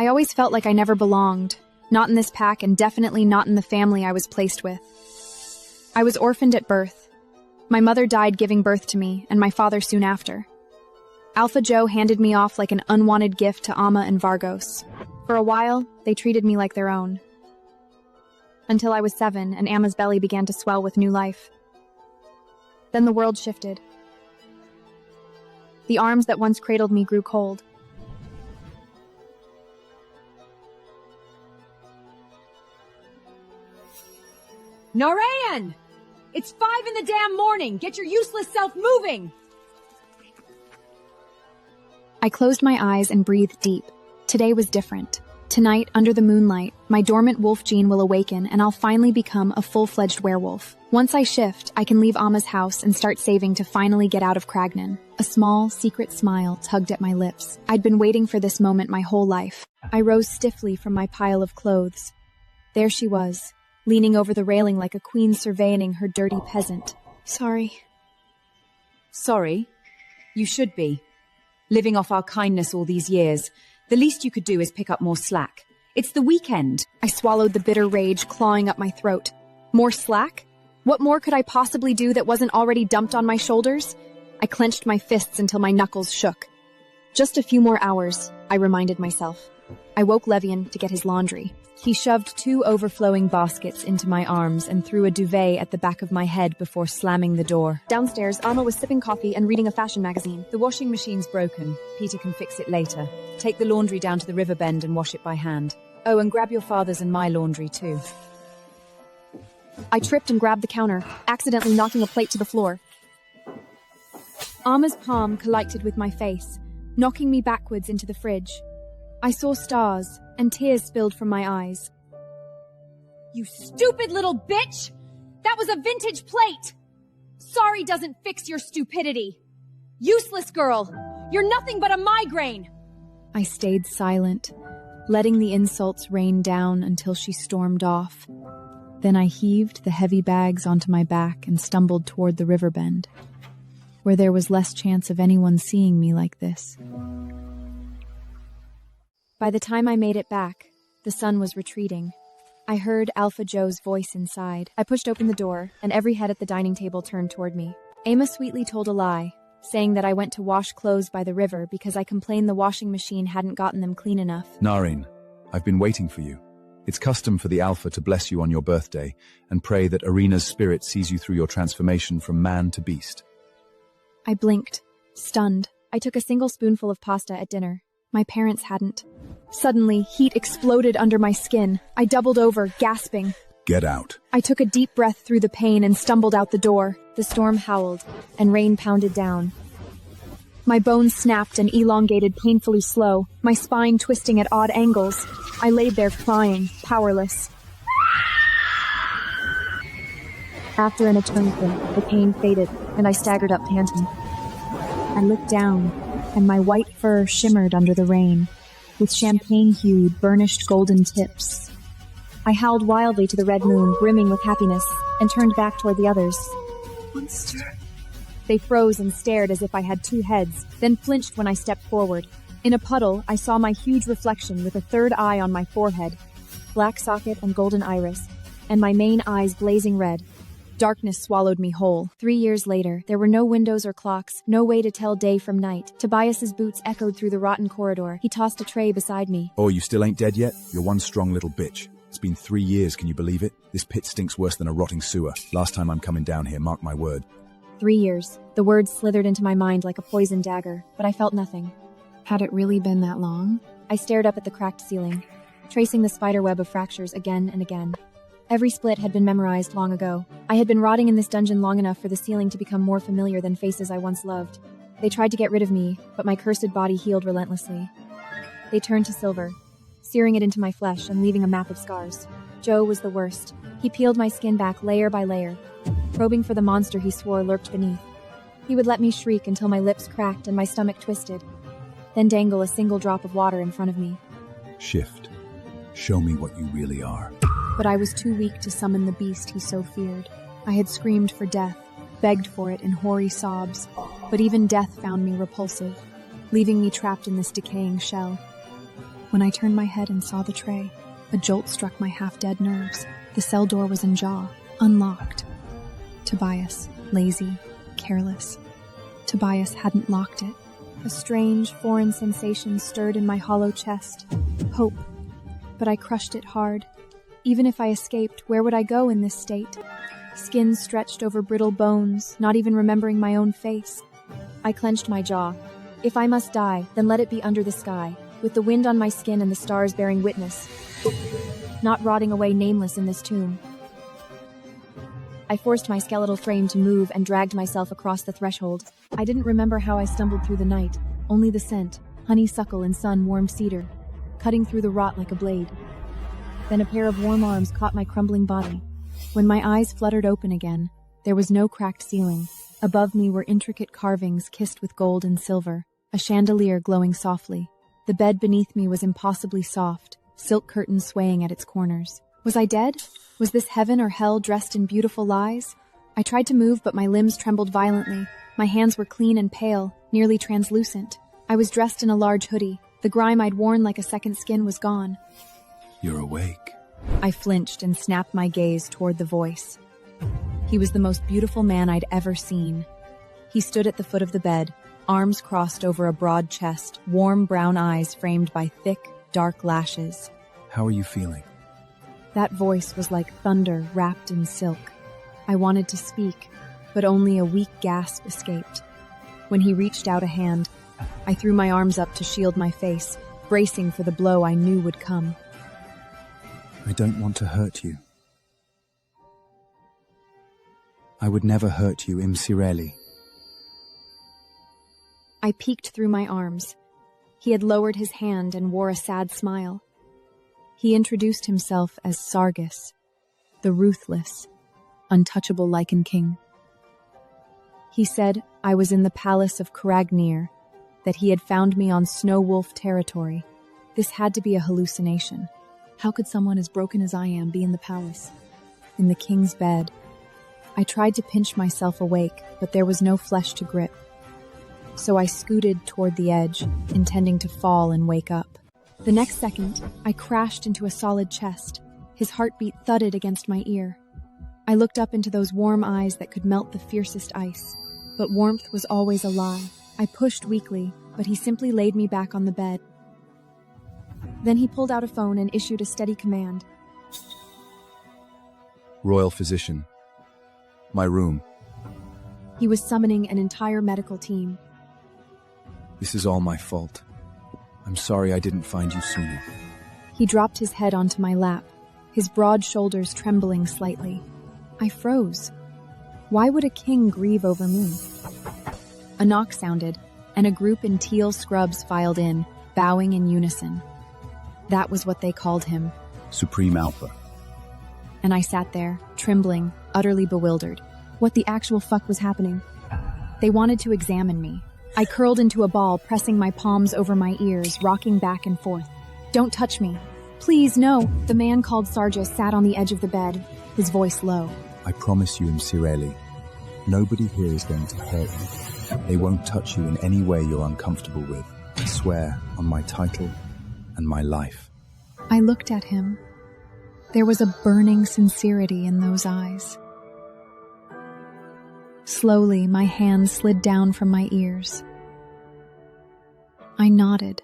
I always felt like I never belonged, not in this pack and definitely not in the family I was placed with. I was orphaned at birth. My mother died giving birth to me, and my father soon after. Alpha Joe handed me off like an unwanted gift to Amma and Vargos. For a while, they treated me like their own. Until I was 7 and Amma's belly began to swell with new life. Then the world shifted. The arms that once cradled me grew cold. Narine! It's 5 in the damn morning! Get your useless self moving! I closed my eyes and breathed deep. Today was different. Tonight, under the moonlight, my dormant wolf gene will awaken and I'll finally become a full-fledged werewolf. Once I shift, I can leave Amma's house and start saving to finally get out of Khragnir. A small, secret smile tugged at my lips. I'd been waiting for this moment my whole life. I rose stiffly from my pile of clothes. There she was, leaning over the railing like a queen surveying her dirty peasant. Sorry. Sorry? You should be. Living off our kindness all these years, the least you could do is pick up more slack. It's the weekend. I swallowed the bitter rage clawing up my throat. More slack? What more could I possibly do that wasn't already dumped on my shoulders? I clenched my fists until my knuckles shook. Just a few more hours, I reminded myself. I woke Levian to get his laundry. He shoved 2 overflowing baskets into my arms and threw a duvet at the back of my head before slamming the door. Downstairs, Amma was sipping coffee and reading a fashion magazine. The washing machine's broken. Peter can fix it later. Take the laundry down to the river bend and wash it by hand. Oh, and grab your father's and my laundry too. I tripped and grabbed the counter, accidentally knocking a plate to the floor. Amma's palm collided with my face, knocking me backwards into the fridge. I saw stars, and tears spilled from my eyes. You stupid little bitch! That was a vintage plate! Sorry doesn't fix your stupidity. Useless girl! You're nothing but a migraine! I stayed silent, letting the insults rain down until she stormed off. Then I heaved the heavy bags onto my back and stumbled toward the river bend, where there was less chance of anyone seeing me like this. By the time I made it back, the sun was retreating. I heard Alpha Joe's voice inside. I pushed open the door, and every head at the dining table turned toward me. Amma sweetly told a lie, saying that I went to wash clothes by the river because I complained the washing machine hadn't gotten them clean enough. Narine, I've been waiting for you. It's custom for the Alpha to bless you on your birthday and pray that Arena's spirit sees you through your transformation from man to beast. I blinked, stunned. I took a single spoonful of pasta at dinner. My parents hadn't. Suddenly, heat exploded under my skin. I doubled over, gasping. Get out. I took a deep breath through the pain and stumbled out the door. The storm howled, and rain pounded down. My bones snapped and elongated painfully slow, my spine twisting at odd angles. I laid there crying, powerless. After an eternity, the pain faded, and I staggered up panting. I looked down, and my white fur shimmered under the rain, with champagne-hued, burnished golden tips. I howled wildly to the red moon, brimming with happiness, and turned back toward the others. Monster. They froze and stared as if I had 2 heads, then flinched when I stepped forward. In a puddle, I saw my huge reflection with a third eye on my forehead, black socket and golden iris, and my main eyes blazing red. Darkness swallowed me whole. 3 years later, there were no windows or clocks, no way to tell day from night. Tobias's boots echoed through the rotten corridor. He tossed a tray beside me. Oh, you still ain't dead yet? You're one strong little bitch. It's been 3 years, can you believe it? This pit stinks worse than a rotting sewer. Last time I'm coming down here, mark my word. 3 years. The words slithered into my mind like a poisoned dagger, but I felt nothing. Had it really been that long? I stared up at the cracked ceiling, tracing the spiderweb of fractures again and again. Every split had been memorized long ago. I had been rotting in this dungeon long enough for the ceiling to become more familiar than faces I once loved. They tried to get rid of me, but my cursed body healed relentlessly. They turned to silver, searing it into my flesh and leaving a map of scars. Joe was the worst. He peeled my skin back layer by layer, probing for the monster he swore lurked beneath. He would let me shriek until my lips cracked and my stomach twisted, then dangle a single drop of water in front of me. Shift. Show me what you really are. But I was too weak to summon the beast he so feared. I had screamed for death, begged for it in hoary sobs, but even death found me repulsive, leaving me trapped in this decaying shell. When I turned my head and saw the tray, a jolt struck my half-dead nerves. The cell door was ajar, unlocked. Tobias, lazy, careless. Tobias hadn't locked it. A strange, foreign sensation stirred in my hollow chest. Hope. But I crushed it hard. Even if I escaped, where would I go in this state? Skin stretched over brittle bones, not even remembering my own face. I clenched my jaw. If I must die, then let it be under the sky, with the wind on my skin and the stars bearing witness. Not rotting away nameless in this tomb. I forced my skeletal frame to move and dragged myself across the threshold. I didn't remember how I stumbled through the night, only the scent, honeysuckle and sun-warmed cedar, cutting through the rot like a blade. Then a pair of warm arms caught my crumbling body. When my eyes fluttered open again, there was no cracked ceiling. Above me were intricate carvings kissed with gold and silver, a chandelier glowing softly. The bed beneath me was impossibly soft, silk curtains swaying at its corners. Was I dead? Was this heaven or hell dressed in beautiful lies? I tried to move, but my limbs trembled violently. My hands were clean and pale, nearly translucent. I was dressed in a large hoodie. The grime I'd worn like a second skin was gone. You're awake. I flinched and snapped my gaze toward the voice. He was the most beautiful man I'd ever seen. He stood at the foot of the bed, arms crossed over a broad chest, warm brown eyes framed by thick, dark lashes. How are you feeling? That voice was like thunder wrapped in silk. I wanted to speak, but only a weak gasp escaped. When he reached out a hand, I threw my arms up to shield my face, bracing for the blow I knew would come. I don't want to hurt you. I would never hurt you, Imsireli. I peeked through my arms. He had lowered his hand and wore a sad smile. He introduced himself as Sargis, the ruthless, untouchable Lycan King. He said I was in the palace of Khragnir, that he had found me on Snow Wolf territory. This had to be a hallucination. How could someone as broken as I am be in the palace? In the king's bed. I tried to pinch myself awake, but there was no flesh to grip. So I scooted toward the edge, intending to fall and wake up. The next second, I crashed into a solid chest. His heartbeat thudded against my ear. I looked up into those warm eyes that could melt the fiercest ice. But warmth was always a lie. I pushed weakly, but he simply laid me back on the bed. Then he pulled out a phone and issued a steady command. Royal physician. My room. He was summoning an entire medical team. This is all my fault. I'm sorry I didn't find you sooner. He dropped his head onto my lap, his broad shoulders trembling slightly. I froze. Why would a king grieve over me? A knock sounded, and a group in teal scrubs filed in, bowing in unison. That was what they called him. Supreme Alpha. And I sat there, trembling, utterly bewildered. What the actual fuck was happening? They wanted to examine me. I curled into a ball, pressing my palms over my ears, rocking back and forth. Don't touch me. Please, no. The man called Sargis sat on the edge of the bed, his voice low. I promise you, Imsireli, nobody here is going to hurt you. They won't touch you in any way you're uncomfortable with. I swear on my title and my life. I looked at him. There was a burning sincerity in those eyes. Slowly, my hand slid down from my ears. I nodded.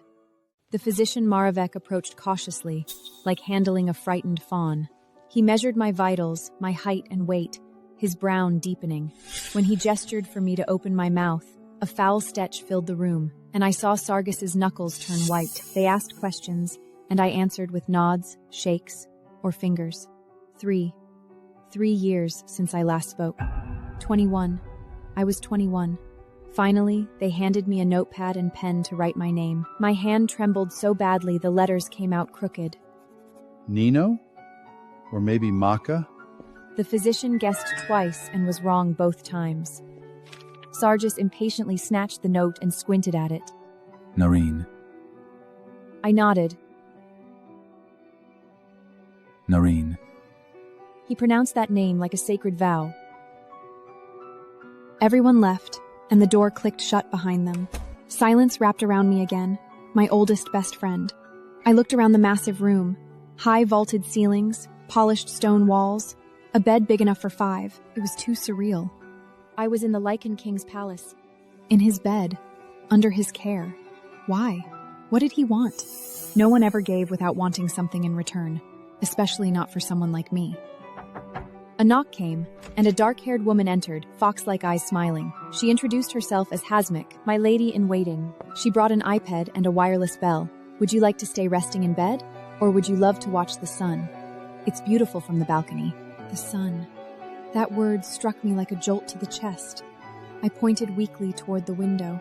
The physician Maravek approached cautiously, like handling a frightened fawn. He measured my vitals, my height and weight, his brown deepening. When he gestured for me to open my mouth, a foul stench filled the room, and I saw Sargis's knuckles turn white. They asked questions, and I answered with nods, shakes, or fingers. 3 years since I last spoke. 21. I was 21. Finally, they handed me a notepad and pen to write my name. My hand trembled so badly the letters came out crooked. Nino? Or maybe Maka? The physician guessed twice and was wrong both times. Sargis impatiently snatched the note and squinted at it. Narine. I nodded. Narine. He pronounced that name like a sacred vow. Everyone left, and the door clicked shut behind them. Silence wrapped around me again, my oldest best friend. I looked around the massive room. High vaulted ceilings, polished stone walls, a bed big enough for 5. It was too surreal. I was in the Lycan King's palace. In his bed. Under his care. Why? What did he want? No one ever gave without wanting something in return, especially not for someone like me. A knock came, and a dark-haired woman entered, fox-like eyes smiling. She introduced herself as Hasmik, my lady-in-waiting. She brought an iPad and a wireless bell. Would you like to stay resting in bed? Or would you love to watch the sun? It's beautiful from the balcony. The sun. That word struck me like a jolt to the chest. I pointed weakly toward the window.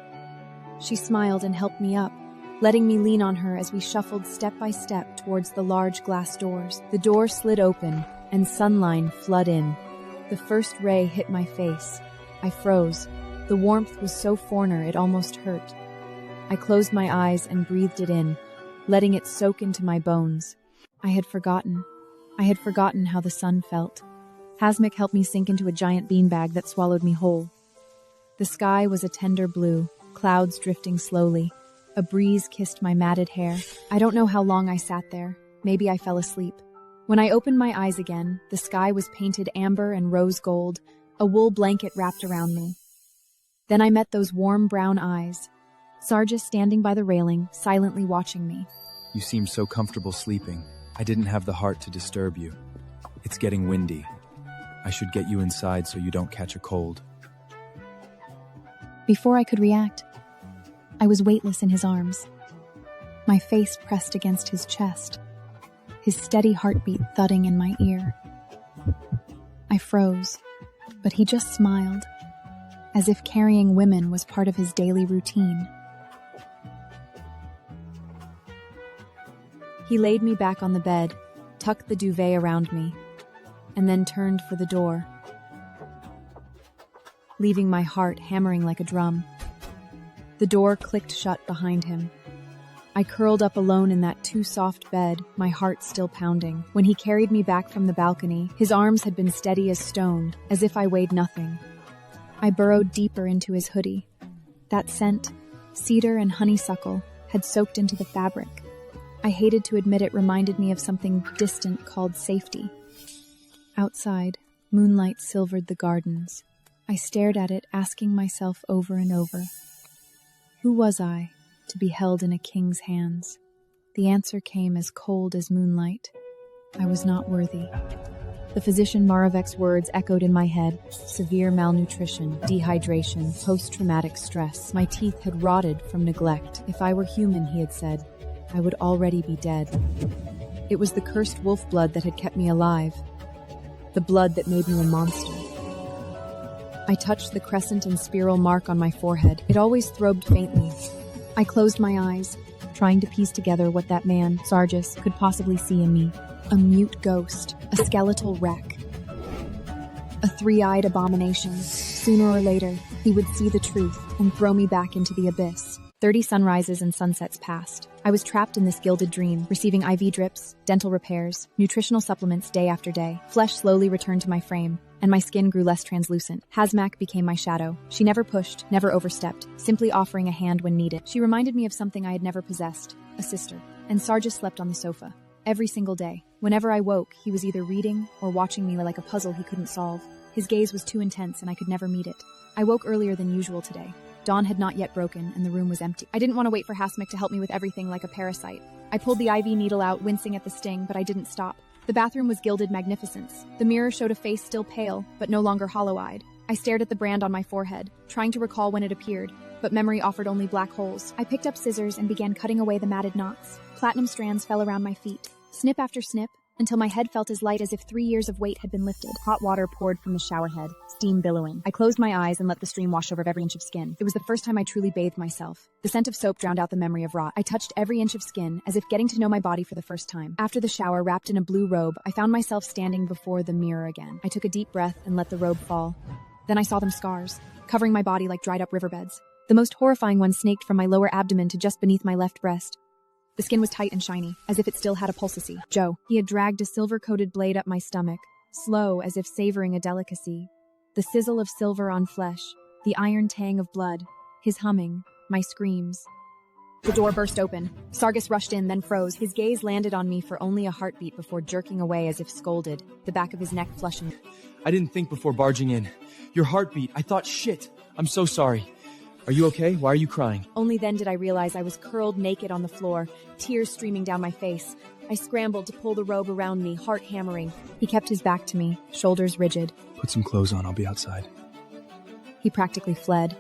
She smiled and helped me up, letting me lean on her as we shuffled step by step towards the large glass doors. The door slid open, and sunlight flooded in. The first ray hit my face. I froze. The warmth was so foreigner it almost hurt. I closed my eyes and breathed it in, letting it soak into my bones. I had forgotten how the sun felt. Hasmik helped me sink into a giant beanbag that swallowed me whole. The sky was a tender blue, clouds drifting slowly. A breeze kissed my matted hair. I don't know how long I sat there. Maybe I fell asleep. When I opened my eyes again, the sky was painted amber and rose gold, a wool blanket wrapped around me. Then I met those warm brown eyes. Sargis standing by the railing, silently watching me. You seem so comfortable sleeping. I didn't have the heart to disturb you. It's getting windy. I should get you inside so you don't catch a cold. Before I could react, I was weightless in his arms. My face pressed against his chest, his steady heartbeat thudding in my ear. I froze, but he just smiled, as if carrying women was part of his daily routine. He laid me back on the bed, tucked the duvet around me, and then turned for the door, leaving my heart hammering like a drum. The door clicked shut behind him. I curled up alone in that too-soft bed, my heart still pounding. When he carried me back from the balcony, his arms had been steady as stone, as if I weighed nothing. I burrowed deeper into his hoodie. That scent, cedar and honeysuckle, had soaked into the fabric. I hated to admit it reminded me of something distant called safety. Outside, moonlight silvered the gardens. I stared at it, asking myself over and over, who was I to be held in a king's hands? The answer came as cold as moonlight. I was not worthy. The physician Maravek's words echoed in my head. Severe malnutrition, dehydration, post-traumatic stress. My teeth had rotted from neglect. If I were human, he had said, I would already be dead. It was the cursed wolf blood that had kept me alive. The blood that made me a monster. I touched the crescent and spiral mark on my forehead. It always throbbed faintly. I closed my eyes, trying to piece together what that man, Sargis, could possibly see in me. A mute ghost, a skeletal wreck, a three-eyed abomination. Sooner or later, he would see the truth and throw me back into the abyss. 30 sunrises and sunsets passed. I was trapped in this gilded dream, receiving IV drips, dental repairs, nutritional supplements day after day. Flesh slowly returned to my frame, and my skin grew less translucent. Hasmik became my shadow. She never pushed, never overstepped, simply offering a hand when needed. She reminded me of something I had never possessed, a sister. And Sargis slept on the sofa, every single day. Whenever I woke, he was either reading or watching me like a puzzle he couldn't solve. His gaze was too intense and I could never meet it. I woke earlier than usual today. Dawn had not yet broken, and the room was empty. I didn't want to wait for Hasmik to help me with everything like a parasite. I pulled the IV needle out, wincing at the sting, but I didn't stop. The bathroom was gilded magnificence. The mirror showed a face still pale, but no longer hollow-eyed. I stared at the brand on my forehead, trying to recall when it appeared, but memory offered only black holes. I picked up scissors and began cutting away the matted knots. Platinum strands fell around my feet. Snip after snip, until my head felt as light as if 3 years of weight had been lifted. Hot water poured from the shower head, steam billowing. I closed my eyes and let the stream wash over every inch of skin. It was the first time I truly bathed myself. The scent of soap drowned out the memory of rot. I touched every inch of skin, as if getting to know my body for the first time. After the shower, wrapped in a blue robe, I found myself standing before the mirror again. I took a deep breath and let the robe fall. Then I saw them scars, covering my body like dried-up riverbeds. The most horrifying one snaked from my lower abdomen to just beneath my left breast. The skin was tight and shiny, as if it still had a pulsacy. Joe. He had dragged a silver-coated blade up my stomach, slow as if savoring a delicacy. The sizzle of silver on flesh, the iron tang of blood, his humming, my screams. The door burst open. Sargis rushed in, then froze. His gaze landed on me for only a heartbeat before jerking away as if scolded, the back of his neck flushing. I didn't think before barging in. Your heartbeat. I thought, shit. I'm so sorry. Are you okay? Why are you crying? Only then did I realize I was curled naked on the floor, tears streaming down my face. I scrambled to pull the robe around me, heart hammering. He kept his back to me, shoulders rigid. Put some clothes on. I'll be outside. He practically fled.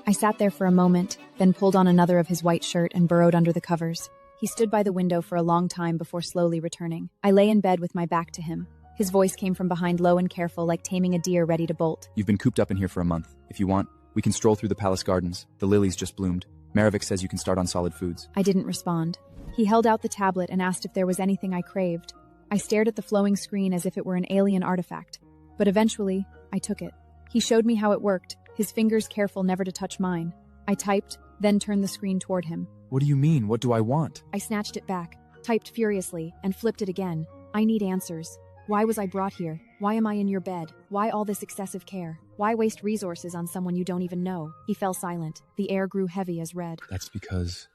I sat there for a moment, then pulled on another of his white shirt and burrowed under the covers. He stood by the window for a long time before slowly returning. I lay in bed with my back to him. His voice came from behind, low and careful, like taming a deer ready to bolt. You've been cooped up in here for a month. If you want, we can stroll through the palace gardens. The lilies just bloomed. Maravik says you can start on solid foods. I didn't respond. He held out the tablet and asked if there was anything I craved. I stared at the flowing screen as if it were an alien artifact. But eventually, I took it. He showed me how it worked, his fingers careful never to touch mine. I typed, then turned the screen toward him. What do you mean? What do I want? I snatched it back, typed furiously, and flipped it again. I need answers. Why was I brought here? Why am I in your bed? Why all this excessive care? Why waste resources on someone you don't even know? He fell silent. The air grew heavy as red. That's because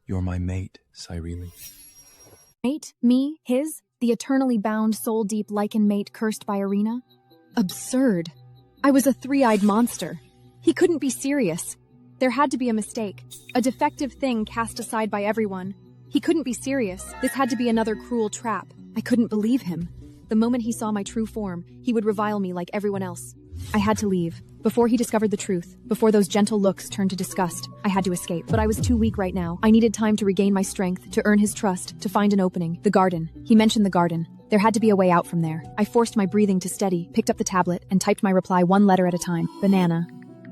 you're my mate, Cyrele. Mate? Me? His? The eternally bound, soul-deep lichen mate cursed by Arena? Absurd. I was a three-eyed monster. He couldn't be serious. There had to be a mistake. A defective thing cast aside by everyone. He couldn't be serious. This had to be another cruel trap. I couldn't believe him. The moment he saw my true form, he would revile me like everyone else. I had to leave. Before he discovered the truth, before those gentle looks turned to disgust, I had to escape. But I was too weak right now. I needed time to regain my strength, to earn his trust, to find an opening. The garden. He mentioned the garden. There had to be a way out from there. I forced my breathing to steady, picked up the tablet, and typed my reply one letter at a time. Banana.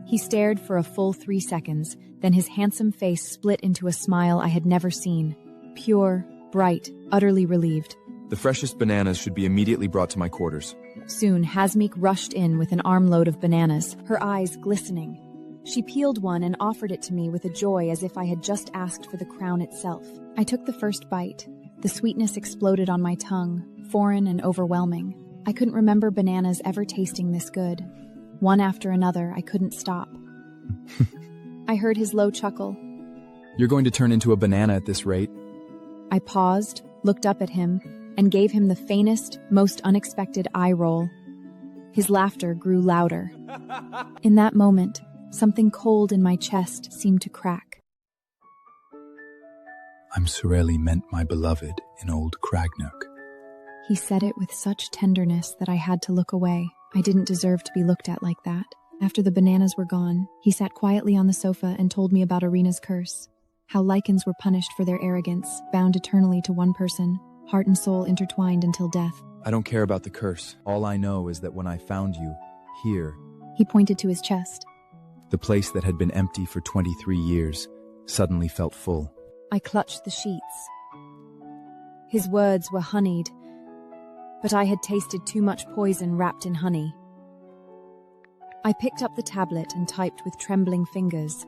He stared for a full 3 seconds, then his handsome face split into a smile I had never seen. Pure, bright, utterly relieved. The freshest bananas should be immediately brought to my quarters. Soon, Hasmeek rushed in with an armload of bananas, her eyes glistening. She peeled one and offered it to me with a joy as if I had just asked for the crown itself. I took the first bite. The sweetness exploded on my tongue, foreign and overwhelming. I couldn't remember bananas ever tasting this good. One after another, I couldn't stop. I heard his low chuckle. You're going to turn into a banana at this rate? I paused, looked up at him, and gave him the faintest, most unexpected eye roll. His laughter grew louder. In that moment, something cold in my chest seemed to crack. I'm Cyrele meant my beloved in old Khragnir. He said it with such tenderness that I had to look away. I didn't deserve to be looked at like that. After the bananas were gone, he sat quietly on the sofa and told me about Arena's curse. How lichens were punished for their arrogance, bound eternally to one person, heart and soul intertwined until death. I don't care about the curse. All I know is that when I found you, here... He pointed to his chest. The place that had been empty for 23 years suddenly felt full. I clutched the sheets. His words were honeyed, but I had tasted too much poison wrapped in honey. I picked up the tablet and typed with trembling fingers.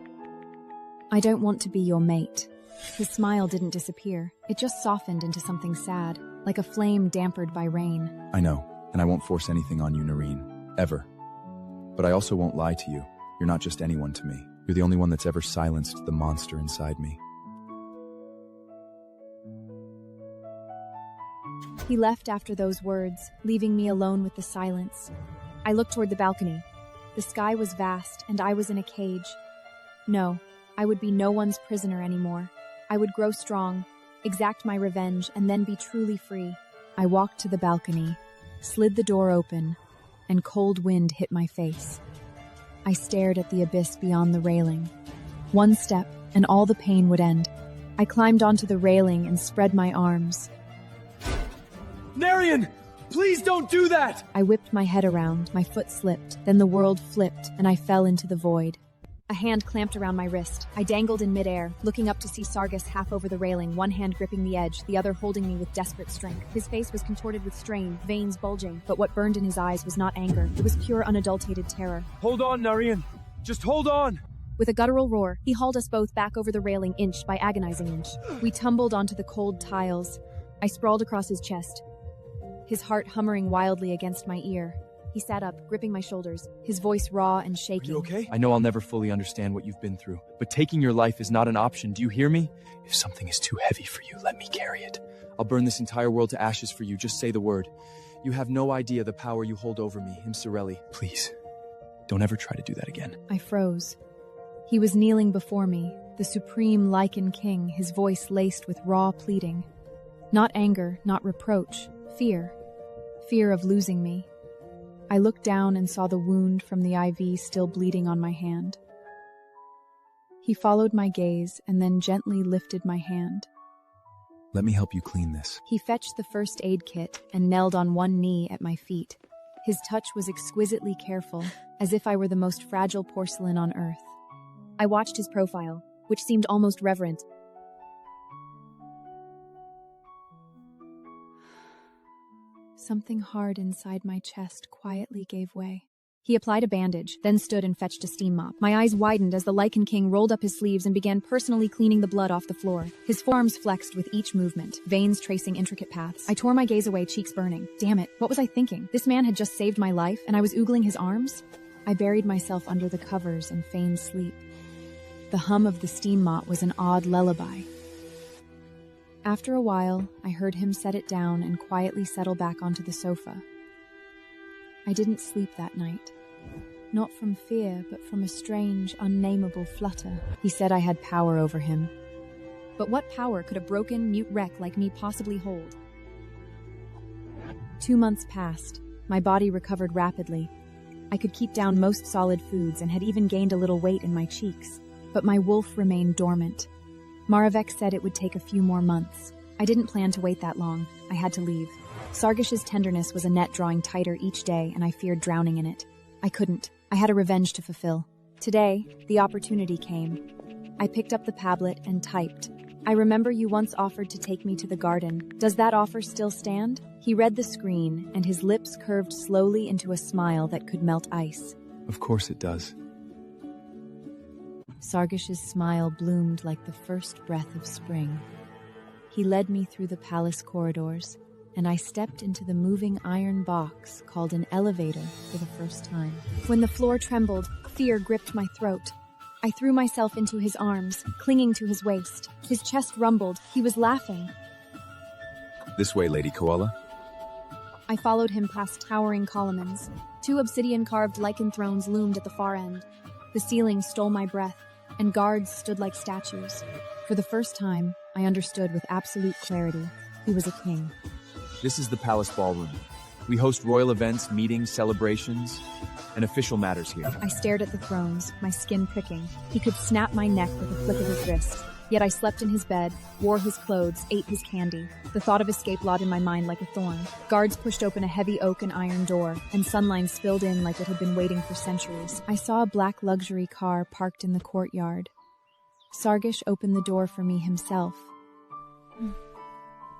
I don't want to be your mate. His smile didn't disappear. It just softened into something sad, like a flame dampered by rain. I know, and I won't force anything on you, Narine. Ever. But I also won't lie to you. You're not just anyone to me. You're the only one that's ever silenced the monster inside me. He left after those words, leaving me alone with the silence. I looked toward the balcony. The sky was vast, and I was in a cage. No, I would be no one's prisoner anymore. I would grow strong, exact my revenge, and then be truly free. I walked to the balcony, slid the door open, and cold wind hit my face. I stared at the abyss beyond the railing. One step, and all the pain would end. I climbed onto the railing and spread my arms. Narine! Please don't do that! I whipped my head around, my foot slipped, then the world flipped, and I fell into the void. A hand clamped around my wrist. I dangled in midair, looking up to see Sargis half over the railing, one hand gripping the edge, the other holding me with desperate strength. His face was contorted with strain, veins bulging, but what burned in his eyes was not anger. It was pure, unadulterated terror. Hold on, Narine. Just hold on. With a guttural roar, he hauled us both back over the railing inch by agonizing inch. We tumbled onto the cold tiles. I sprawled across his chest, his heart humming wildly against my ear. He sat up, gripping my shoulders, his voice raw and Are shaking. you okay? I know I'll never fully understand what you've been through, but taking your life is not an option. Do you hear me? If something is too heavy for you, let me carry it. I'll burn this entire world to ashes for you. Just say the word. You have no idea the power you hold over me, Sargis. Please, don't ever try to do that again. I froze. He was kneeling before me, the supreme Lycan king, his voice laced with raw pleading. Not anger, not reproach, fear. Fear of losing me. I looked down and saw the wound from the IV still bleeding on my hand. He followed my gaze and then gently lifted my hand. Let me help you clean this. He fetched the first aid kit and knelt on one knee at my feet. His touch was exquisitely careful, as if I were the most fragile porcelain on earth. I watched his profile, which seemed almost reverent. Something hard inside my chest quietly gave way. He applied a bandage, then stood and fetched a steam mop. My eyes widened as the Lycan King rolled up his sleeves and began personally cleaning the blood off the floor. His forearms flexed with each movement, veins tracing intricate paths. I tore my gaze away, cheeks burning. Damn it, what was I thinking? This man had just saved my life, and I was oogling his arms? I buried myself under the covers and feigned sleep. The hum of the steam mop was an odd lullaby. After a while, I heard him set it down and quietly settle back onto the sofa. I didn't sleep that night. Not from fear, but from a strange, unnameable flutter. He said I had power over him. But what power could a broken, mute wreck like me possibly hold? 2 months passed. My body recovered rapidly. I could keep down most solid foods and had even gained a little weight in my cheeks. But my wolf remained dormant. Maravek said it would take a few more months. I didn't plan to wait that long. I had to leave. Sargish's tenderness was a net drawing tighter each day, and I feared drowning in it. I couldn't. I had a revenge to fulfill. Today, the opportunity came. I picked up the tablet and typed. I remember you once offered to take me to the garden. Does that offer still stand? He read the screen, and his lips curved slowly into a smile that could melt ice. Of course it does. Sargish's smile bloomed like the first breath of spring. He led me through the palace corridors, and I stepped into the moving iron box called an elevator for the first time. When the floor trembled, fear gripped my throat. I threw myself into his arms, clinging to his waist. His chest rumbled. He was laughing. This way, Lady Koala. I followed him past towering columns. 2 obsidian-carved lichen thrones loomed at the far end. The ceiling stole my breath, and guards stood like statues. For the first time, I understood with absolute clarity. He was a king. This is the Palace Ballroom. We host royal events, meetings, celebrations, and official matters here. I stared at the thrones, my skin pricking. He could snap my neck with a flick of his wrist. Yet I slept in his bed, wore his clothes, ate his candy. The thought of escape lodged in my mind like a thorn. Guards pushed open a heavy oak and iron door, and sunlight spilled in like it had been waiting for centuries. I saw a black luxury car parked in the courtyard. Sargish opened the door for me himself.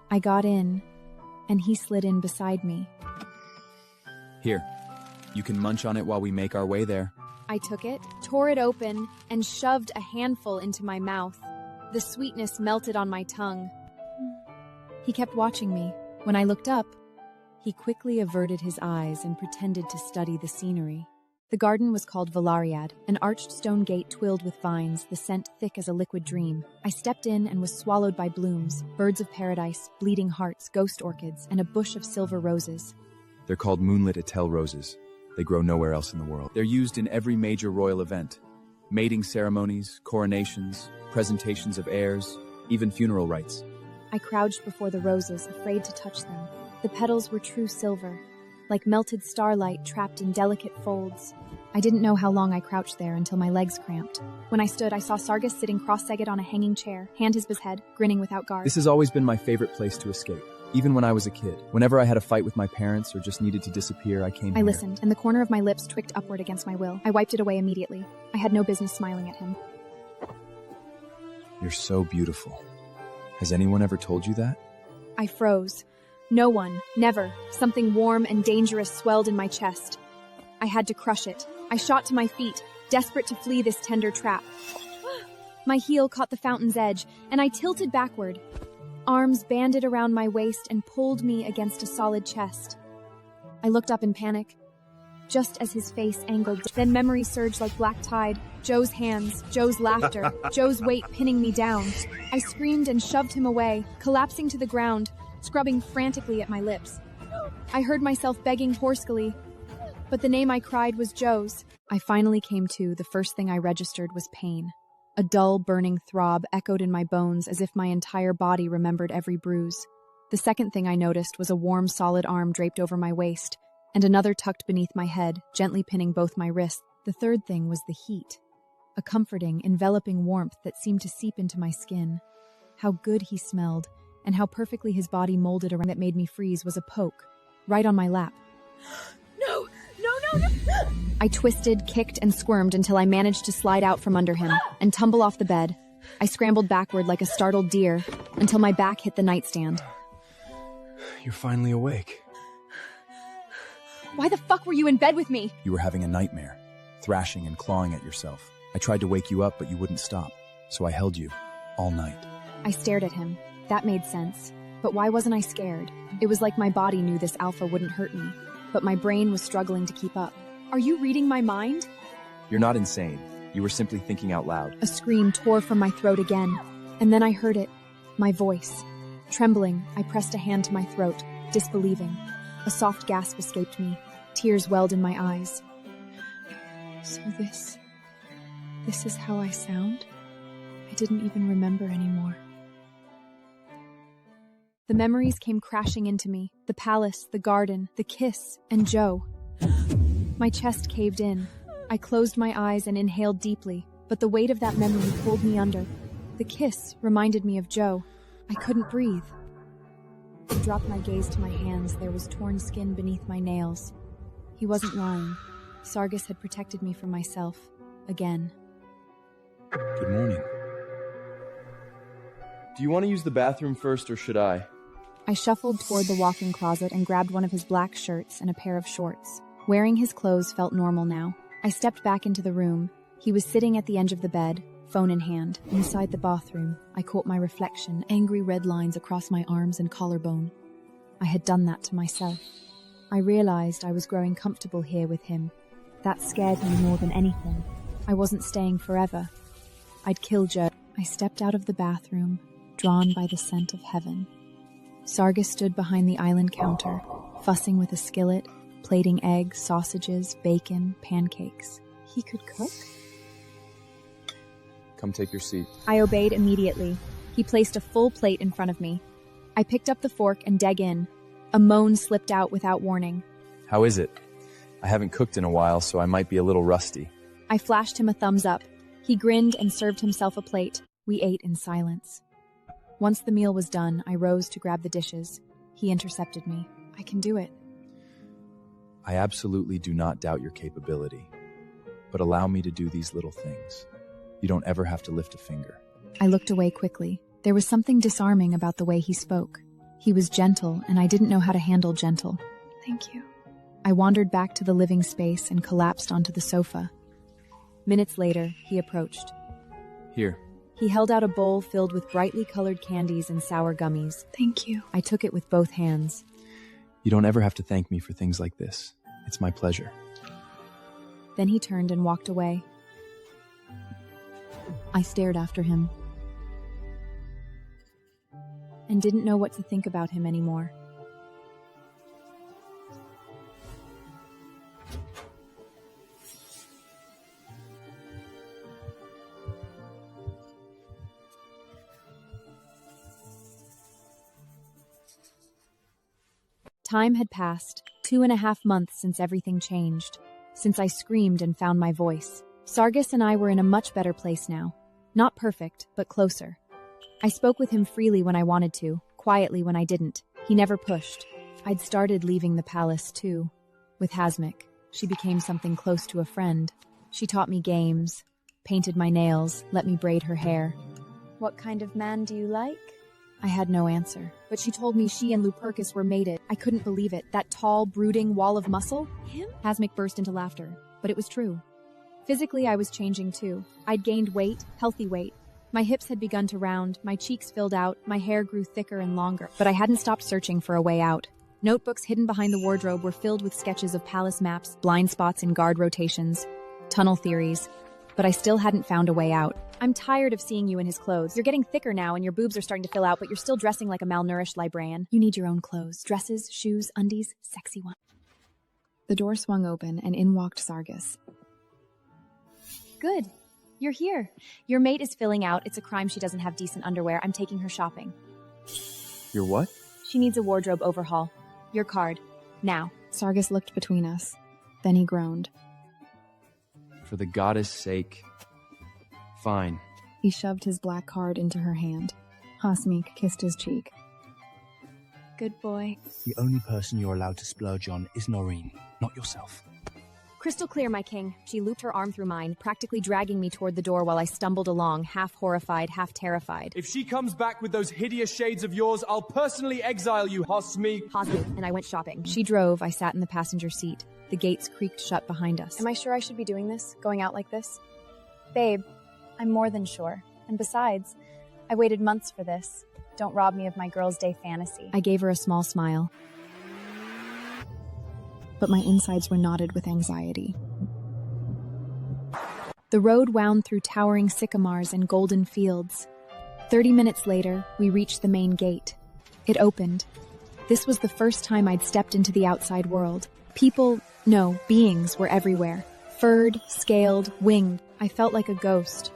I got in, and he slid in beside me. Here, you can munch on it while we make our way there. I took it, tore it open, and shoved a handful into my mouth. The sweetness melted on my tongue. He kept watching me. When I looked up, he quickly averted his eyes and pretended to study the scenery. The garden was called Valariad, an arched stone gate twilled with vines, the scent thick as a liquid dream. I stepped in and was swallowed by blooms, birds of paradise, bleeding hearts, ghost orchids, and a bush of silver roses. They're called moonlit Etel roses. They grow nowhere else in the world. They're used in every major royal event. Mating ceremonies, coronations, presentations of heirs, even funeral rites. I crouched before the roses, afraid to touch them. The petals were true silver, like melted starlight trapped in delicate folds. I didn't know how long I crouched there until my legs cramped. When I stood, I saw Sargis sitting cross-legged on a hanging chair, hand his head, grinning without guard. This has always been my favorite place to escape. Even when I was a kid. Whenever I had a fight with my parents or just needed to disappear, I came here. I listened, and the corner of my lips twitched upward against my will. I wiped it away immediately. I had no business smiling at him. You're so beautiful. Has anyone ever told you that? I froze. No one, never. Something warm and dangerous swelled in my chest. I had to crush it. I shot to my feet, desperate to flee this tender trap. My heel caught the fountain's edge, and I tilted backward. Arms banded around my waist and pulled me against a solid chest. I looked up in panic. just as his face angled. Then memory surged like black tide. Joe's hands, Joe's laughter, Joe's weight pinning me down. I screamed and shoved him away, collapsing to the ground, scrubbing frantically at my lips. I heard myself begging hoarsely, but the name I cried was Joe's. I finally came to. The first thing I registered was pain. A dull, burning throb echoed in my bones as if my entire body remembered every bruise. The second thing I noticed was a warm, solid arm draped over my waist, and another tucked beneath my head, gently pinning both my wrists. The third thing was the heat. A comforting, enveloping warmth that seemed to seep into my skin. How good he smelled, and how perfectly his body molded around that made me freeze was a poke, right on my lap. No! I twisted, kicked, and squirmed until I managed to slide out from under him and tumble off the bed. I scrambled backward like a startled deer until my back hit the nightstand. You're finally awake. Why the fuck were you in bed with me? You were having a nightmare, thrashing and clawing at yourself. I tried to wake you up, but you wouldn't stop, so I held you all night. I stared at him. That made sense. But why wasn't I scared? It was like my body knew this alpha wouldn't hurt me, but my brain was struggling to keep up. Are you reading my mind? You're not insane. You were simply thinking out loud. A scream tore from my throat again, and then I heard it. My voice. Trembling, I pressed a hand to my throat, disbelieving. A soft gasp escaped me. Tears welled in my eyes. So this is how I sound? I didn't even remember anymore. The memories came crashing into me. The palace, the garden, the kiss, and Joe. My chest caved in. I closed my eyes and inhaled deeply, but the weight of that memory pulled me under. The kiss reminded me of Joe. I couldn't breathe. I dropped my gaze to my hands. There was torn skin beneath my nails. He wasn't lying. Sargis had protected me from myself. Again. Good morning. Do you want to use the bathroom first, or should I? I shuffled toward the walk-in closet and grabbed one of his black shirts and a pair of shorts. Wearing his clothes felt normal now. I stepped back into the room. He was sitting at the edge of the bed, phone in hand. Inside the bathroom, I caught my reflection, angry red lines across my arms and collarbone. I had done that to myself. I realized I was growing comfortable here with him. That scared me more than anything. I wasn't staying forever. I'd kill Joe. I stepped out of the bathroom, drawn by the scent of heaven. Sargis stood behind the island counter, fussing with a skillet, plating eggs, sausages, bacon, pancakes. He could cook? Come take your seat. I obeyed immediately. He placed a full plate in front of me. I picked up the fork and dug in. A moan slipped out without warning. How is it? I haven't cooked in a while, so I might be a little rusty. I flashed him a thumbs up. He grinned and served himself a plate. We ate in silence. Once the meal was done, I rose to grab the dishes. He intercepted me. I can do it. I absolutely do not doubt your capability, but allow me to do these little things. You don't ever have to lift a finger. I looked away quickly. There was something disarming about the way he spoke. He was gentle, and I didn't know how to handle gentle. Thank you. I wandered back to the living space and collapsed onto the sofa. Minutes later, he approached. Here. He held out a bowl filled with brightly colored candies and sour gummies. Thank you. I took it with both hands. You don't ever have to thank me for things like this. It's my pleasure. Then he turned and walked away. I stared after him and didn't know what to think about him anymore. Time had passed, 2.5 months since everything changed, since I screamed and found my voice. Sargis and I were in a much better place now. Not perfect, but closer. I spoke with him freely when I wanted to, quietly when I didn't. He never pushed. I'd started leaving the palace, too. With Hasmik, she became something close to a friend. She taught me games, painted my nails, let me braid her hair. What kind of man do you like? I had no answer, but she told me she and Lupercus were mated. I couldn't believe it. That tall, brooding wall of muscle? Him? Hasmik burst into laughter, but it was true. Physically, I was changing too. I'd gained weight, healthy weight. My hips had begun to round, my cheeks filled out, my hair grew thicker and longer, but I hadn't stopped searching for a way out. Notebooks hidden behind the wardrobe were filled with sketches of palace maps, blind spots in guard rotations, tunnel theories, but I still hadn't found a way out. I'm tired of seeing you in his clothes. You're getting thicker now and your boobs are starting to fill out, but you're still dressing like a malnourished librarian. You need your own clothes. Dresses, shoes, undies, sexy one. The door swung open and in walked Sargis. Good. You're here. Your mate is filling out. It's a crime she doesn't have decent underwear. I'm taking her shopping. Your what? She needs a wardrobe overhaul. Your card. Now. Sargis looked between us. Then he groaned. For the goddess' sake. Fine. He shoved his black card into her hand. Hasmik kissed his cheek. Good boy. The only person you're allowed to splurge on is Narine, not yourself. Crystal clear, my king. She looped her arm through mine, practically dragging me toward the door while I stumbled along, half horrified, half terrified. If she comes back with those hideous shades of yours, I'll personally exile you, Hasmik. Hasmik, and I went shopping. She drove, I sat in the passenger seat. The gates creaked shut behind us. Am I sure I should be doing this? Going out like this? Babe, I'm more than sure. And besides, I waited months for this. Don't rob me of my girl's day fantasy. I gave her a small smile. But my insides were knotted with anxiety. The road wound through towering sycamores and golden fields. 30 minutes later, we reached the main gate. It opened. This was the first time I'd stepped into the outside world. Beings were everywhere. Furred, scaled, winged. I felt like a ghost.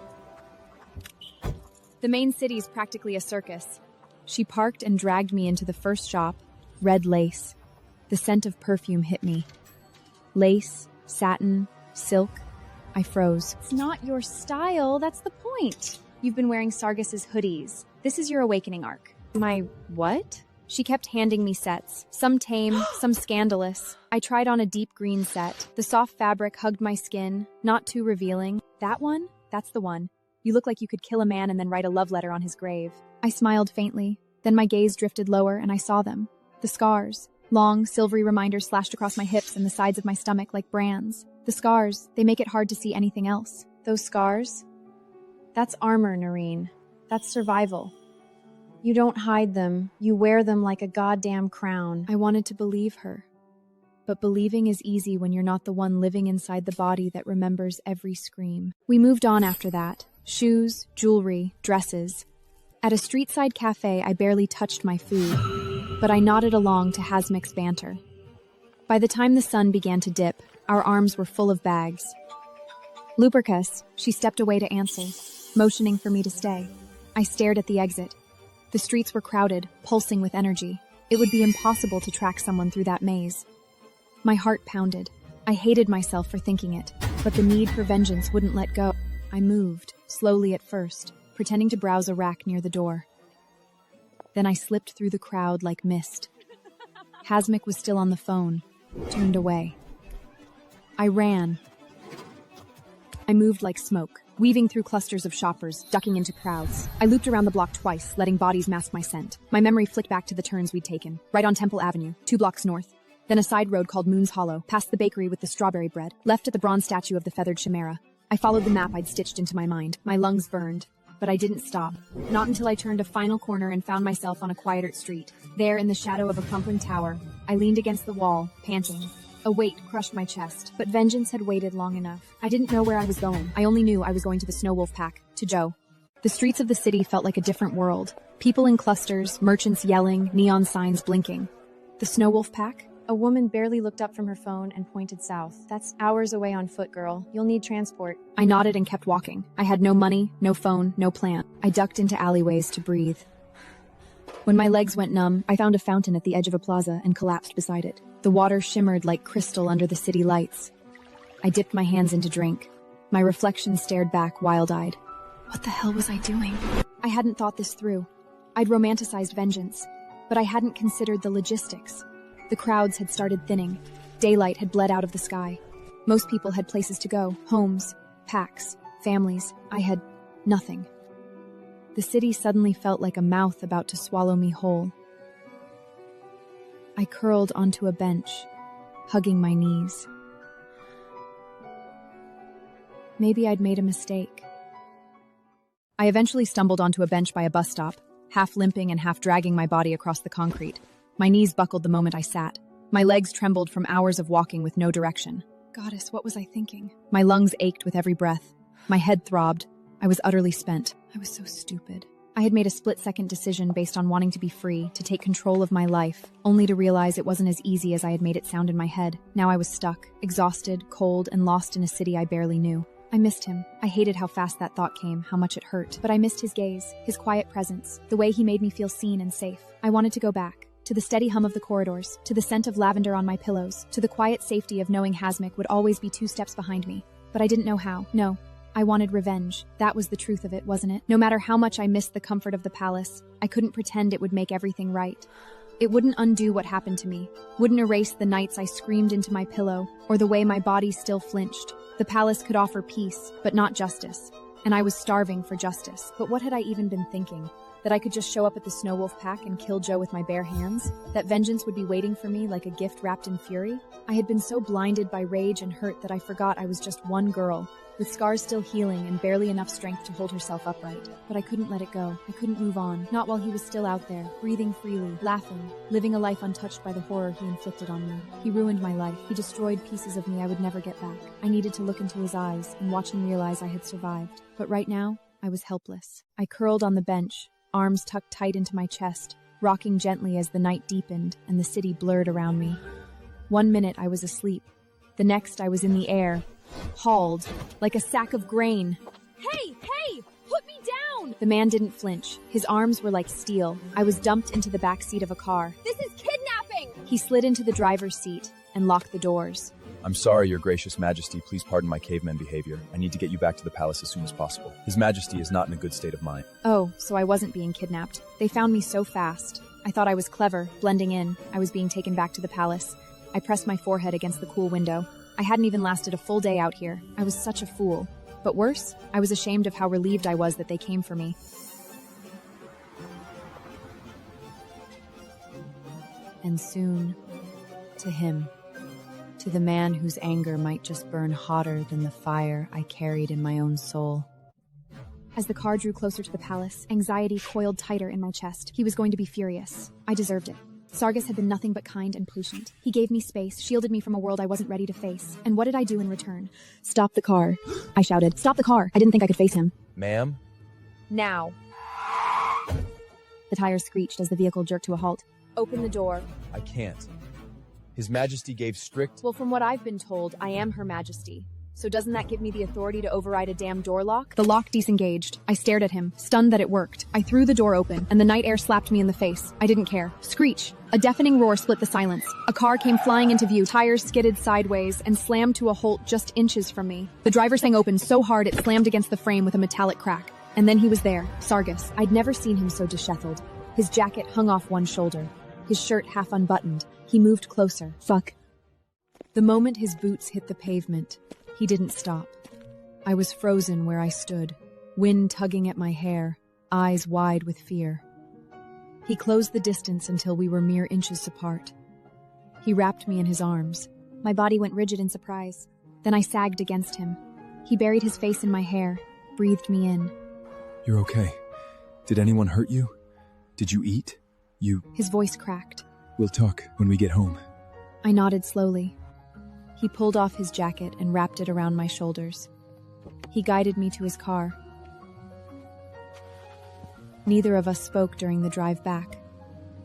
The main city's practically a circus. She parked and dragged me into the first shop, red lace. The scent of perfume hit me. Lace, satin, silk. I froze. It's not your style, that's the point. You've been wearing Sargis's hoodies. This is your awakening arc. My what? She kept handing me sets, some tame, some scandalous. I tried on a deep green set. The soft fabric hugged my skin, not too revealing. That one? That's the one. You look like you could kill a man and then write a love letter on his grave. I smiled faintly. Then my gaze drifted lower and I saw them. The scars. Long, silvery reminders slashed across my hips and the sides of my stomach like brands. The scars, they make it hard to see anything else. Those scars? That's armor, Narine. That's survival. You don't hide them. You wear them like a goddamn crown. I wanted to believe her. But believing is easy when you're not the one living inside the body that remembers every scream. We moved on after that. Shoes, jewelry, dresses. At a street-side cafe, I barely touched my food, but I nodded along to Hasmik's banter. By the time the sun began to dip, our arms were full of bags. Lupercus, she stepped away to answer, motioning for me to stay. I stared at the exit. The streets were crowded, pulsing with energy. It would be impossible to track someone through that maze. My heart pounded. I hated myself for thinking it, but the need for vengeance wouldn't let go. I moved, slowly at first, pretending to browse a rack near the door. Then I slipped through the crowd like mist. Hasmik was still on the phone, turned away. I ran. I moved like smoke, weaving through clusters of shoppers, ducking into crowds. I looped around the block twice, letting bodies mask my scent. My memory flicked back to the turns we'd taken, right on Temple Avenue, 2 blocks north. Then a side road called Moon's Hollow, past the bakery with the strawberry bread, left at the bronze statue of the feathered chimera. I followed the map I'd stitched into my mind. My lungs burned, but I didn't stop. Not until I turned a final corner and found myself on a quieter street. There, in the shadow of a crumbling tower, I leaned against the wall, panting. A weight crushed my chest, but vengeance had waited long enough. I didn't know where I was going. I only knew I was going to the Snow Wolf Pack, to Joe. The streets of the city felt like a different world. People in clusters, merchants yelling, neon signs blinking. The Snow Wolf Pack? A woman barely looked up from her phone and pointed south. That's hours away on foot, girl. You'll need transport. I nodded and kept walking. I had no money, no phone, no plan. I ducked into alleyways to breathe. When my legs went numb, I found a fountain at the edge of a plaza and collapsed beside it. The water shimmered like crystal under the city lights. I dipped my hands in to drink. My reflection stared back, wild-eyed. What the hell was I doing? I hadn't thought this through. I'd romanticized vengeance, but I hadn't considered the logistics. The crowds had started thinning. Daylight had bled out of the sky. Most people had places to go, homes, packs, families. I had nothing. The city suddenly felt like a mouth about to swallow me whole. I curled onto a bench, hugging my knees. Maybe I'd made a mistake. I eventually stumbled onto a bench by a bus stop, half limping and half dragging my body across the concrete. My knees buckled the moment I sat. My legs trembled from hours of walking with no direction. Goddess, what was I thinking? My lungs ached with every breath. My head throbbed. I was utterly spent. I was so stupid. I had made a split-second decision based on wanting to be free, to take control of my life, only to realize it wasn't as easy as I had made it sound in my head. Now I was stuck, exhausted, cold, and lost in a city I barely knew. I missed him. I hated how fast that thought came, how much it hurt. But I missed his gaze, his quiet presence, the way he made me feel seen and safe. I wanted to go back, to the steady hum of the corridors, to the scent of lavender on my pillows, to the quiet safety of knowing Hasmik would always be 2 steps behind me. But I didn't know how. No. I wanted revenge. That was the truth of it, wasn't it? No matter how much I missed the comfort of the palace, I couldn't pretend it would make everything right. It wouldn't undo what happened to me, wouldn't erase the nights I screamed into my pillow, or the way my body still flinched. The palace could offer peace, but not justice. And I was starving for justice. But what had I even been thinking? That I could just show up at the Snow Wolf Pack and kill Joe with my bare hands? That vengeance would be waiting for me like a gift wrapped in fury? I had been so blinded by rage and hurt that I forgot I was just one girl, with scars still healing and barely enough strength to hold herself upright. But I couldn't let it go. I couldn't move on. Not while he was still out there, breathing freely, laughing, living a life untouched by the horror he inflicted on me. He ruined my life. He destroyed pieces of me I would never get back. I needed to look into his eyes and watch him realize I had survived. But right now, I was helpless. I curled on the bench, arms tucked tight into my chest, rocking gently as the night deepened and the city blurred around me. 1 minute I was asleep. The next I was in the air, hauled, like a sack of grain. Hey! Put me down! The man didn't flinch. His arms were like steel. I was dumped into the back seat of a car. This is kidnapping! He slid into the driver's seat and locked the doors. I'm sorry, Your Gracious Majesty. Please pardon my caveman behavior. I need to get you back to the palace as soon as possible. His Majesty is not in a good state of mind. Oh, so I wasn't being kidnapped. They found me so fast. I thought I was clever, blending in. I was being taken back to the palace. I pressed my forehead against the cool window. I hadn't even lasted a full day out here. I was such a fool. But worse, I was ashamed of how relieved I was that they came for me. And soon, to him. To the man whose anger might just burn hotter than the fire I carried in my own soul. As the car drew closer to the palace, anxiety coiled tighter in my chest. He was going to be furious. I deserved it. Sargis had been nothing but kind and patient. He gave me space, shielded me from a world I wasn't ready to face. And what did I do in return? Stop the car, I shouted. Stop the car. I didn't think I could face him. Ma'am? Now. The tires screeched as the vehicle jerked to a halt. Open the door. I can't. His Majesty gave strict... Well, from what I've been told, I am Her Majesty. So doesn't that give me the authority to override a damn door lock? The lock disengaged. I stared at him, stunned that it worked. I threw the door open, and the night air slapped me in the face. I didn't care. Screech! A deafening roar split the silence. A car came flying into view, tires skidded sideways, and slammed to a halt just inches from me. The driver's thing opened so hard it slammed against the frame with a metallic crack. And then he was there, Sargis. I'd never seen him so disheveled. His jacket hung off one shoulder, his shirt half unbuttoned. He moved closer. Fuck. The moment his boots hit the pavement, he didn't stop. I was frozen where I stood, wind tugging at my hair, eyes wide with fear. He closed the distance until we were mere inches apart. He wrapped me in his arms. My body went rigid in surprise. Then I sagged against him. He buried his face in my hair, breathed me in. You're okay. Did anyone hurt you? Did you eat? His voice cracked. We'll talk when we get home. I nodded slowly. He pulled off his jacket and wrapped it around my shoulders. He guided me to his car. Neither of us spoke during the drive back.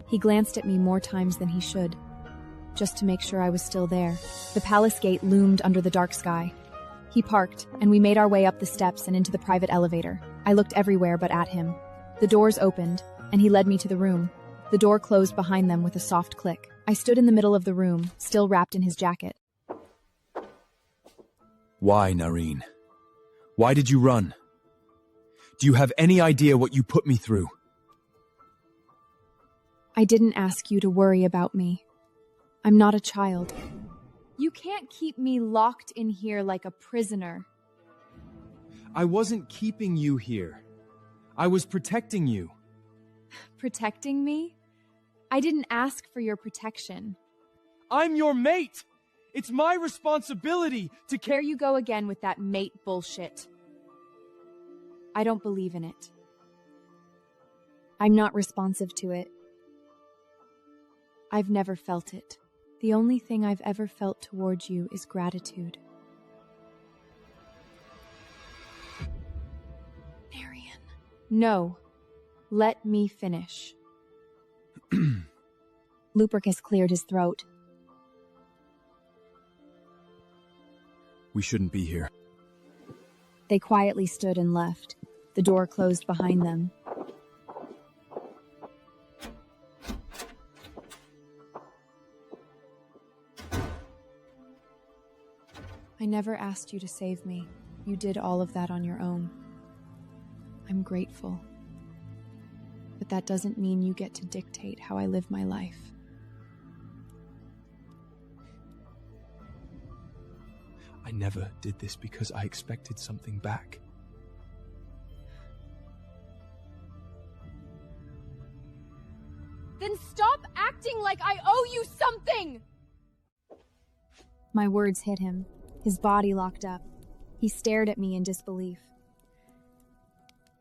He glanced at me more times than he should, just to make sure I was still there. The palace gate loomed under the dark sky. He parked, and we made our way up the steps and into the private elevator. I looked everywhere but at him. The doors opened, and he led me to the room. The door closed behind them with a soft click. I stood in the middle of the room, still wrapped in his jacket. Why, Narine? Why did you run? Do you have any idea what you put me through? I didn't ask you to worry about me. I'm not a child. You can't keep me locked in here like a prisoner. I wasn't keeping you here. I was protecting you. Protecting me? I didn't ask for your protection. I'm your mate! It's my responsibility to care. There you go again with that mate bullshit. I don't believe in it. I'm not responsive to it. I've never felt it. The only thing I've ever felt towards you is gratitude. Narine. No. Let me finish. Lupercus cleared his throat. We shouldn't be here. They quietly stood and left. The door closed behind them. I never asked you to save me. You did all of that on your own. I'm grateful. But that doesn't mean you get to dictate how I live my life. I never did this because I expected something back. Then stop acting like I owe you something! My words hit him. His body locked up. He stared at me in disbelief.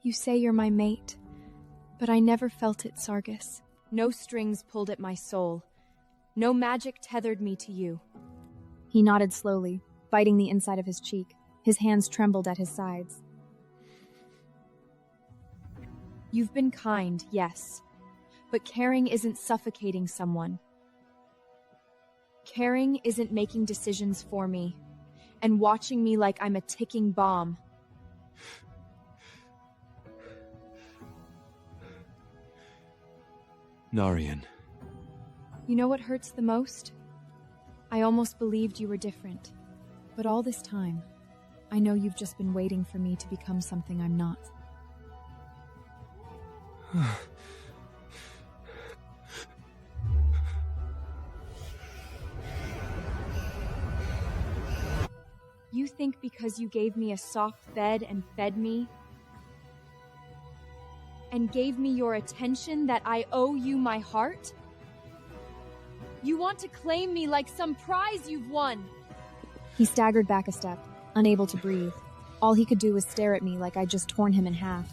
You say you're my mate, but I never felt it, Sargis. No strings pulled at my soul. No magic tethered me to you. He nodded slowly, biting the inside of his cheek. His hands trembled at his sides. You've been kind, yes, but caring isn't suffocating someone. Caring isn't making decisions for me and watching me like I'm a ticking bomb. Narine. You know what hurts the most? I almost believed you were different. But all this time, I know you've just been waiting for me to become something I'm not. You think because you gave me a soft bed and fed me, and gave me your attention, that I owe you my heart? You want to claim me like some prize you've won. He staggered back a step, unable to breathe. All he could do was stare at me like I'd just torn him in half.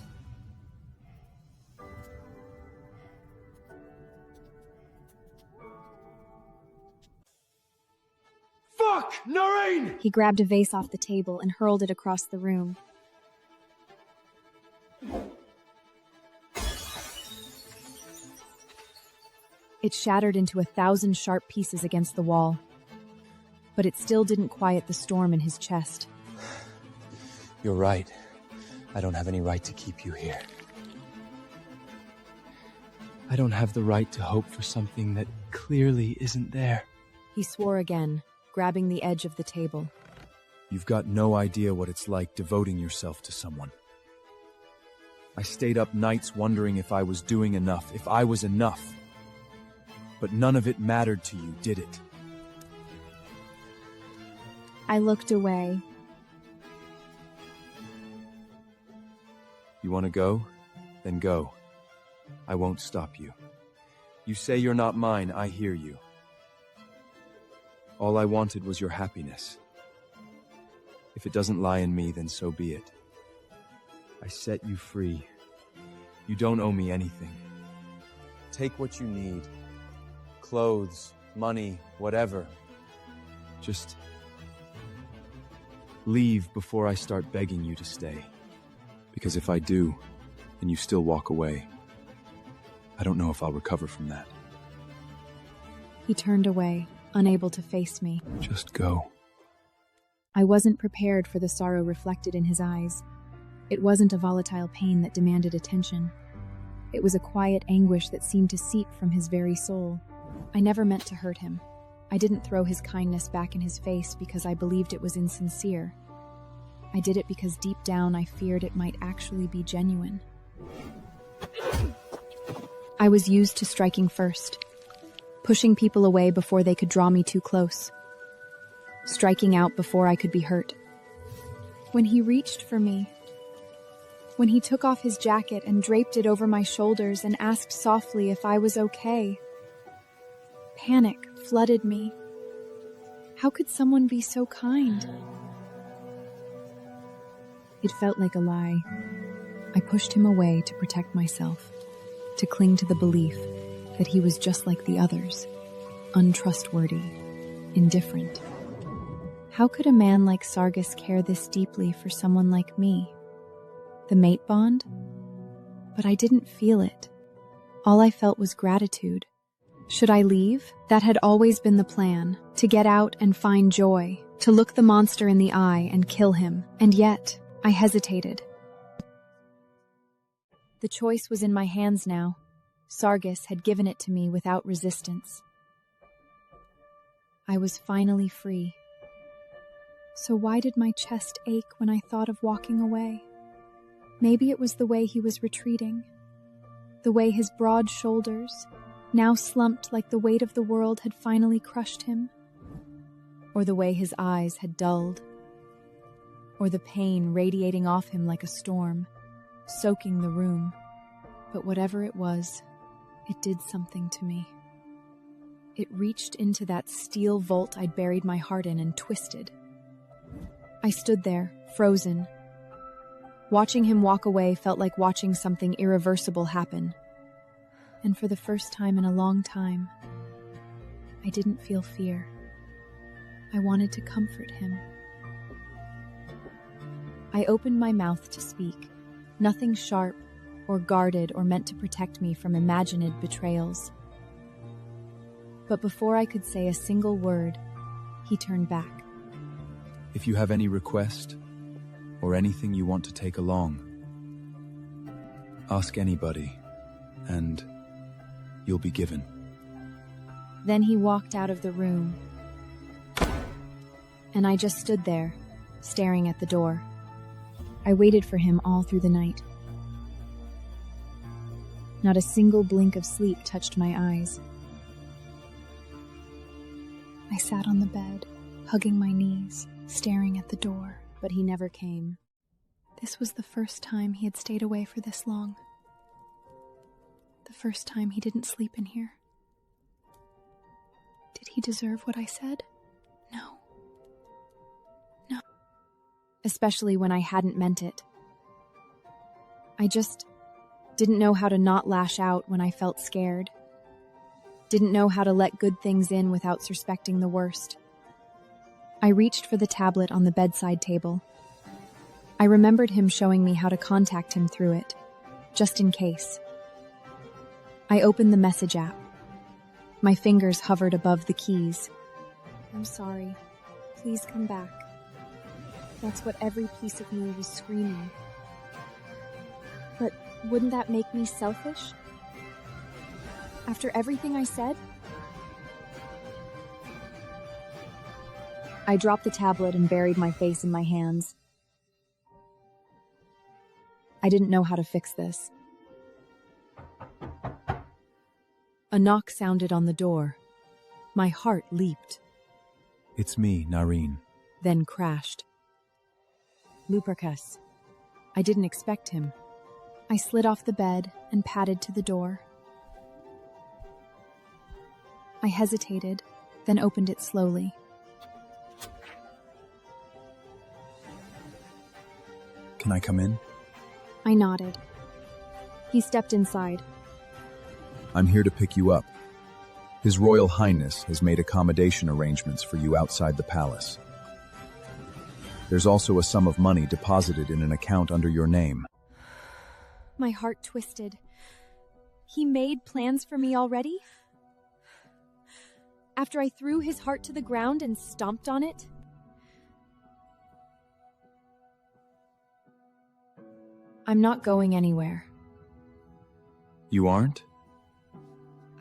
Fuck! Narine! He grabbed a vase off the table and hurled it across the room. It shattered into 1,000 sharp pieces against the wall. But it still didn't quiet the storm in his chest. You're right. I don't have any right to keep you here. I don't have the right to hope for something that clearly isn't there. He swore again, grabbing the edge of the table. You've got no idea what it's like devoting yourself to someone. I stayed up nights wondering if I was doing enough, if I was enough. But none of it mattered to you, did it? I looked away. You want to go? Then go. I won't stop you. You say you're not mine, I hear you. All I wanted was your happiness. If it doesn't lie in me, then so be it. I set you free. You don't owe me anything. Take what you need. Clothes, money, whatever. Just leave before I start begging you to stay. Because if I do, and you still walk away, I don't know if I'll recover from that. He turned away, unable to face me. Just go. I wasn't prepared for the sorrow reflected in his eyes. It wasn't a volatile pain that demanded attention. It was a quiet anguish that seemed to seep from his very soul. I never meant to hurt him. I didn't throw his kindness back in his face because I believed it was insincere. I did it because deep down I feared it might actually be genuine. I was used to striking first, pushing people away before they could draw me too close, striking out before I could be hurt. When he reached for me, when he took off his jacket and draped it over my shoulders and asked softly if I was okay, panic flooded me. How could someone be so kind? It felt like a lie. I pushed him away to protect myself, to cling to the belief that he was just like the others, untrustworthy, indifferent. How could a man like Sargis care this deeply for someone like me? The mate bond? But I didn't feel it. All I felt was gratitude. Should I leave? That had always been the plan, to get out and find joy, to look the monster in the eye and kill him. And yet, I hesitated. The choice was in my hands now. Sargis had given it to me without resistance. I was finally free. So why did my chest ache when I thought of walking away? Maybe it was the way he was retreating, the way his broad shoulders, now slumped like the weight of the world, had finally crushed him, or the way his eyes had dulled, or the pain radiating off him like a storm, soaking the room. But whatever it was, it did something to me. It reached into that steel vault I'd buried my heart in and twisted. I stood there, frozen. Watching him walk away felt like watching something irreversible happen. And for the first time in a long time, I didn't feel fear. I wanted to comfort him. I opened my mouth to speak, nothing sharp or guarded or meant to protect me from imagined betrayals. But before I could say a single word, he turned back. If you have any request, or anything you want to take along, ask anybody, and you'll be given. Then he walked out of the room, and I just stood there, staring at the door. I waited for him all through the night. Not a single blink of sleep touched my eyes. I sat on the bed, hugging my knees, staring at the door, but he never came. This was the first time he had stayed away for this long. The first time he didn't sleep in here. Did he deserve what I said? No. No. Especially when I hadn't meant it. I just didn't know how to not lash out when I felt scared. Didn't know how to let good things in without suspecting the worst. I reached for the tablet on the bedside table. I remembered him showing me how to contact him through it, just in case. I opened the message app. My fingers hovered above the keys. I'm sorry. Please come back. That's what every piece of me was screaming. But wouldn't that make me selfish? After everything I said? I dropped the tablet and buried my face in my hands. I didn't know how to fix this. A knock sounded on the door. My heart leaped. It's me, Narine. Then crashed. Lupercus. I didn't expect him. I slid off the bed and padded to the door. I hesitated, then opened it slowly. Can I come in? I nodded. He stepped inside. I'm here to pick you up. His Royal Highness has made accommodation arrangements for you outside the palace. There's also a sum of money deposited in an account under your name. My heart twisted. He made plans for me already? After I threw his heart to the ground and stomped on it? I'm not going anywhere. You aren't?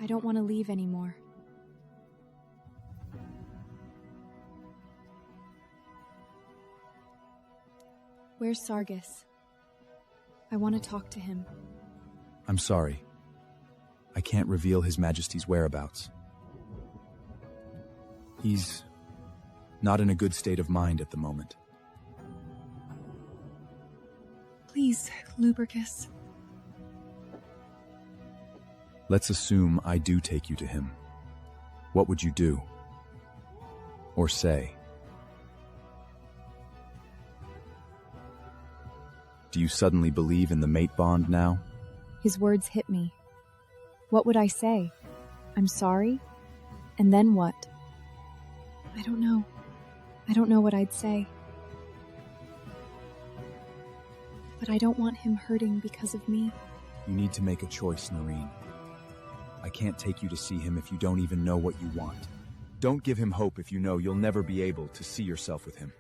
I don't want to leave anymore. Where's Sargis? I want to talk to him. I'm sorry. I can't reveal His Majesty's whereabouts. He's not in a good state of mind at the moment. Please, Lupercus. Let's assume I do take you to him. What would you do? Or say? Do you suddenly believe in the mate bond now? His words hit me. What would I say? I'm sorry? And then what? I don't know. I don't know what I'd say. But I don't want him hurting because of me. You need to make a choice, Narine. I can't take you to see him if you don't even know what you want. Don't give him hope if you know you'll never be able to see yourself with him.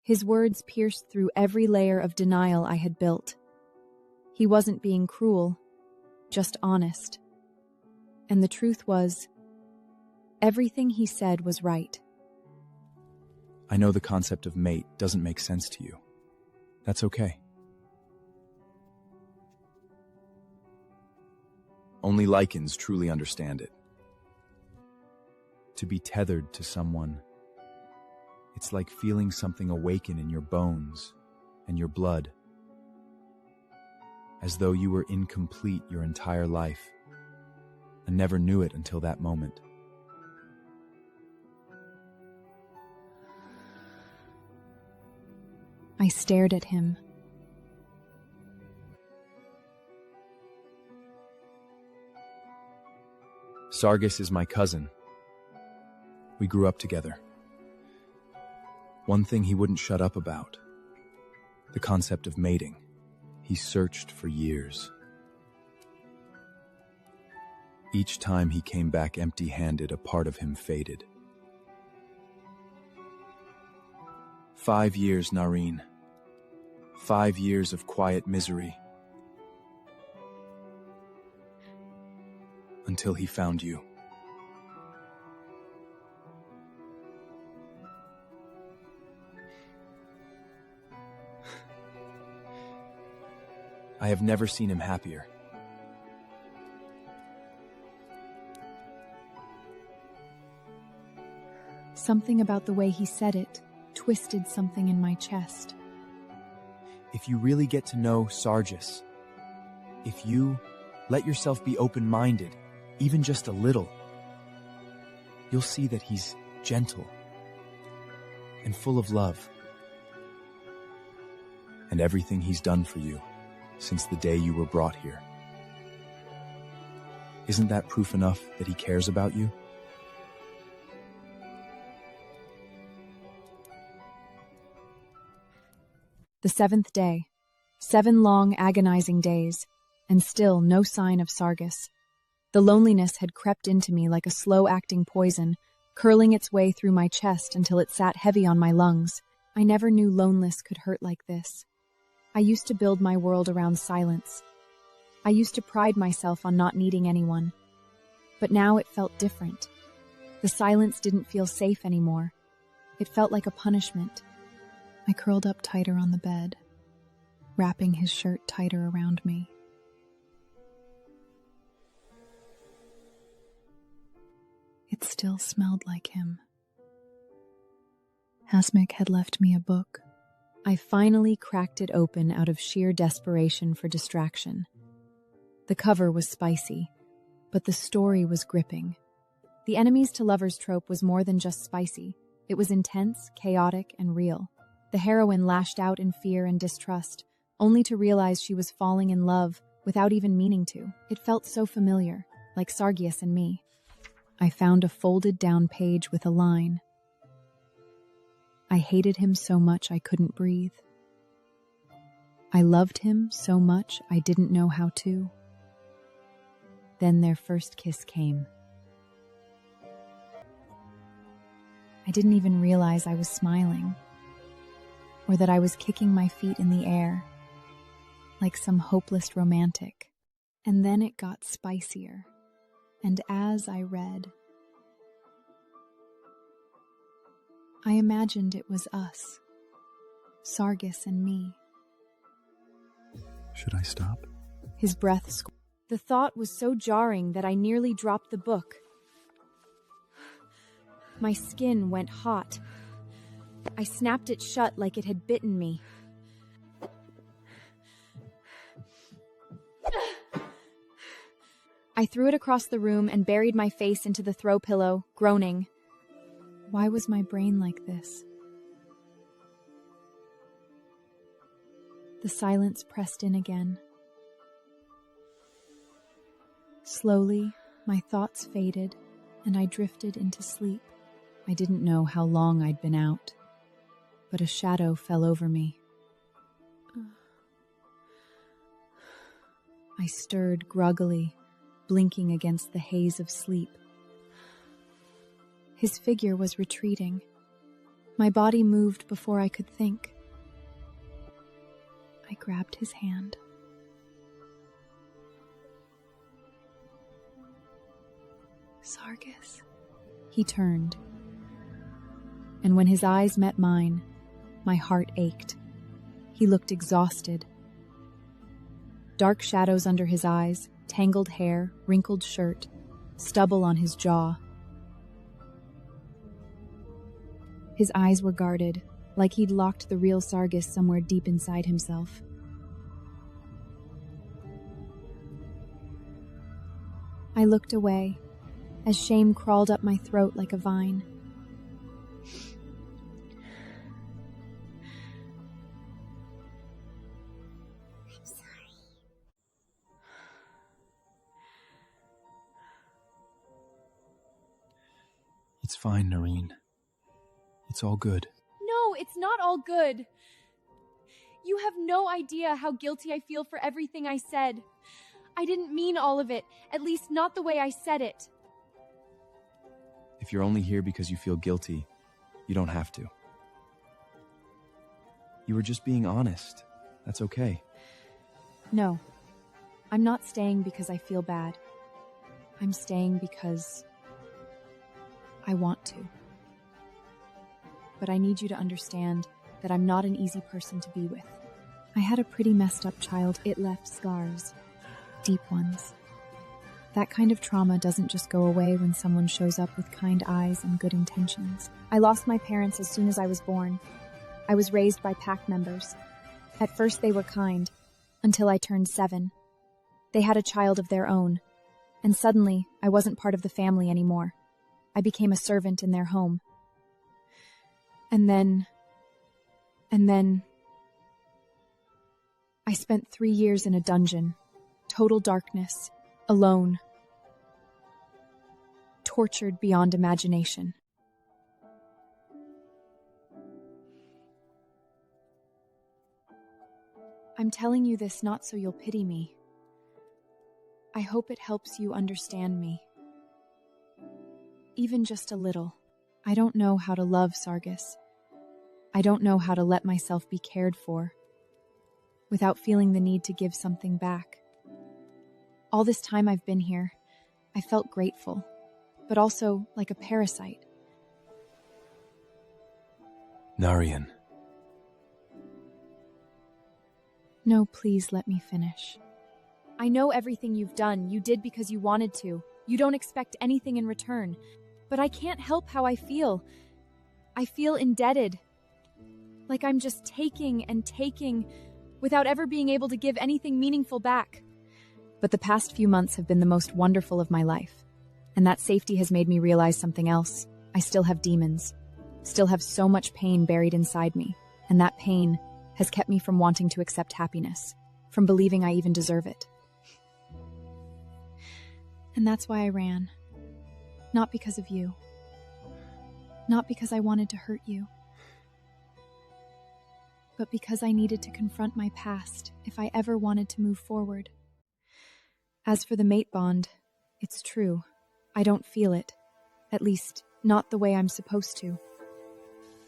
His words pierced through every layer of denial I had built. He wasn't being cruel, just honest. And the truth was, everything he said was right. I know the concept of mate doesn't make sense to you. That's okay. Only lichens truly understand it. To be tethered to someone, it's like feeling something awaken in your bones and your blood, as though you were incomplete your entire life and never knew it until that moment. I stared at him. Sargis is my cousin. We grew up together. One thing he wouldn't shut up about: the concept of mating. He searched for years. Each time he came back empty-handed, a part of him faded. 5 years, Narine. 5 years of quiet misery. Until he found you. I have never seen him happier. Something about the way he said it twisted something in my chest. If you really get to know Sargis, if you let yourself be open-minded, even just a little, you'll see that he's gentle and full of love. And everything he's done for you since the day you were brought here. Isn't that proof enough that he cares about you? The 7th day. 7 long, agonizing days, and still no sign of Sargis. The loneliness had crept into me like a slow-acting poison, curling its way through my chest until it sat heavy on my lungs. I never knew loneliness could hurt like this. I used to build my world around silence. I used to pride myself on not needing anyone. But now it felt different. The silence didn't feel safe anymore. It felt like a punishment. I curled up tighter on the bed, wrapping his shirt tighter around me. It still smelled like him. Hasmik had left me a book. I finally cracked it open out of sheer desperation for distraction. The cover was spicy, but the story was gripping. The enemies to lovers trope was more than just spicy. It was intense, chaotic, and real. The heroine lashed out in fear and distrust, only to realize she was falling in love without even meaning to. It felt so familiar, like Sargis and me. I found a folded down page with a line. I hated him so much I couldn't breathe. I loved him so much I didn't know how to. Then their first kiss came. I didn't even realize I was smiling, or that I was kicking my feet in the air, like some hopeless romantic. And then it got spicier, and as I read, I imagined it was us, Sargis and me. Should I stop? His breath The thought was so jarring that I nearly dropped the book. My skin went hot. I snapped it shut like it had bitten me. I threw it across the room and buried my face into the throw pillow, groaning. Why was my brain like this? The silence pressed in again. Slowly, my thoughts faded, and I drifted into sleep. I didn't know how long I'd been out, but a shadow fell over me. I stirred groggily, blinking against the haze of sleep. His figure was retreating. My body moved before I could think. I grabbed his hand. Sargis. He turned, and when his eyes met mine, my heart ached. He looked exhausted. Dark shadows under his eyes, tangled hair, wrinkled shirt, stubble on his jaw. His eyes were guarded, like he'd locked the real Sargis somewhere deep inside himself. I looked away, as shame crawled up my throat like a vine. I'm sorry. It's fine, Narine. It's all good. No, it's not all good. You have no idea how guilty I feel for everything I said. I didn't mean all of it, at least not the way I said it. If you're only here because you feel guilty, you don't have to. You were just being honest. That's okay. No, I'm not staying because I feel bad. I'm staying because I want to. But I need you to understand that I'm not an easy person to be with. I had a pretty messed up child. It left scars. Deep ones. That kind of trauma doesn't just go away when someone shows up with kind eyes and good intentions. I lost my parents as soon as I was born. I was raised by pack members. At first they were kind, until I turned 7. They had a child of their own, and suddenly I wasn't part of the family anymore. I became a servant in their home. And then I spent 3 years in a dungeon, total darkness, alone, tortured beyond imagination. I'm telling you this not so you'll pity me. I hope it helps you understand me. Even just a little. I don't know how to love Sargis. I don't know how to let myself be cared for without feeling the need to give something back. All this time I've been here, I felt grateful, but also like a parasite. Narine. No, please let me finish. I know everything you've done, you did because you wanted to. You don't expect anything in return. But I can't help how I feel. I feel indebted. Like I'm just taking and taking without ever being able to give anything meaningful back. But the past few months have been the most wonderful of my life. And that safety has made me realize something else. I still have demons. Still have so much pain buried inside me. And that pain has kept me from wanting to accept happiness. From believing I even deserve it. And that's why I ran. Not because of you. Not because I wanted to hurt you. But because I needed to confront my past if I ever wanted to move forward. As for the mate bond, it's true. I don't feel it. At least, not the way I'm supposed to.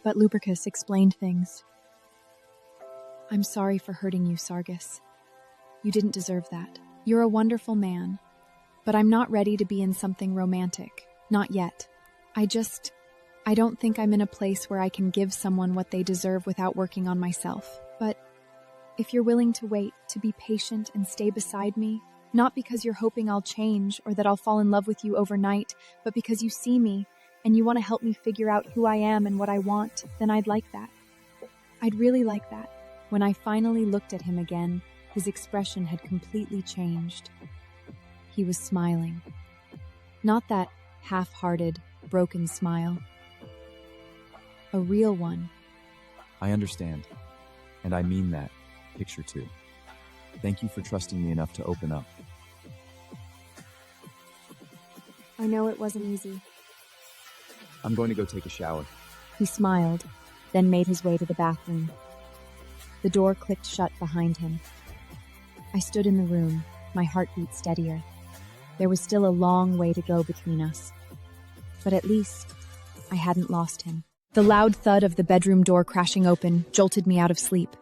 But Lupercus explained things. I'm sorry for hurting you, Sargis. You didn't deserve that. You're a wonderful man. But I'm not ready to be in something romantic. Not yet. I don't think I'm in a place where I can give someone what they deserve without working on myself. But if you're willing to wait, to be patient and stay beside me, not because you're hoping I'll change or that I'll fall in love with you overnight, but because you see me and you want to help me figure out who I am and what I want, then I'd like that. I'd really like that. When I finally looked at him again, his expression had completely changed. He was smiling. Not that half-hearted, broken smile. A real one. I understand. And I mean that. Picture too. Thank you for trusting me enough to open up. I know it wasn't easy. I'm going to go take a shower. He smiled, then made his way to the bathroom. The door clicked shut behind him. I stood in the room, my heartbeat steadier. There was still a long way to go between us. But at least, I hadn't lost him. The loud thud of the bedroom door crashing open jolted me out of sleep.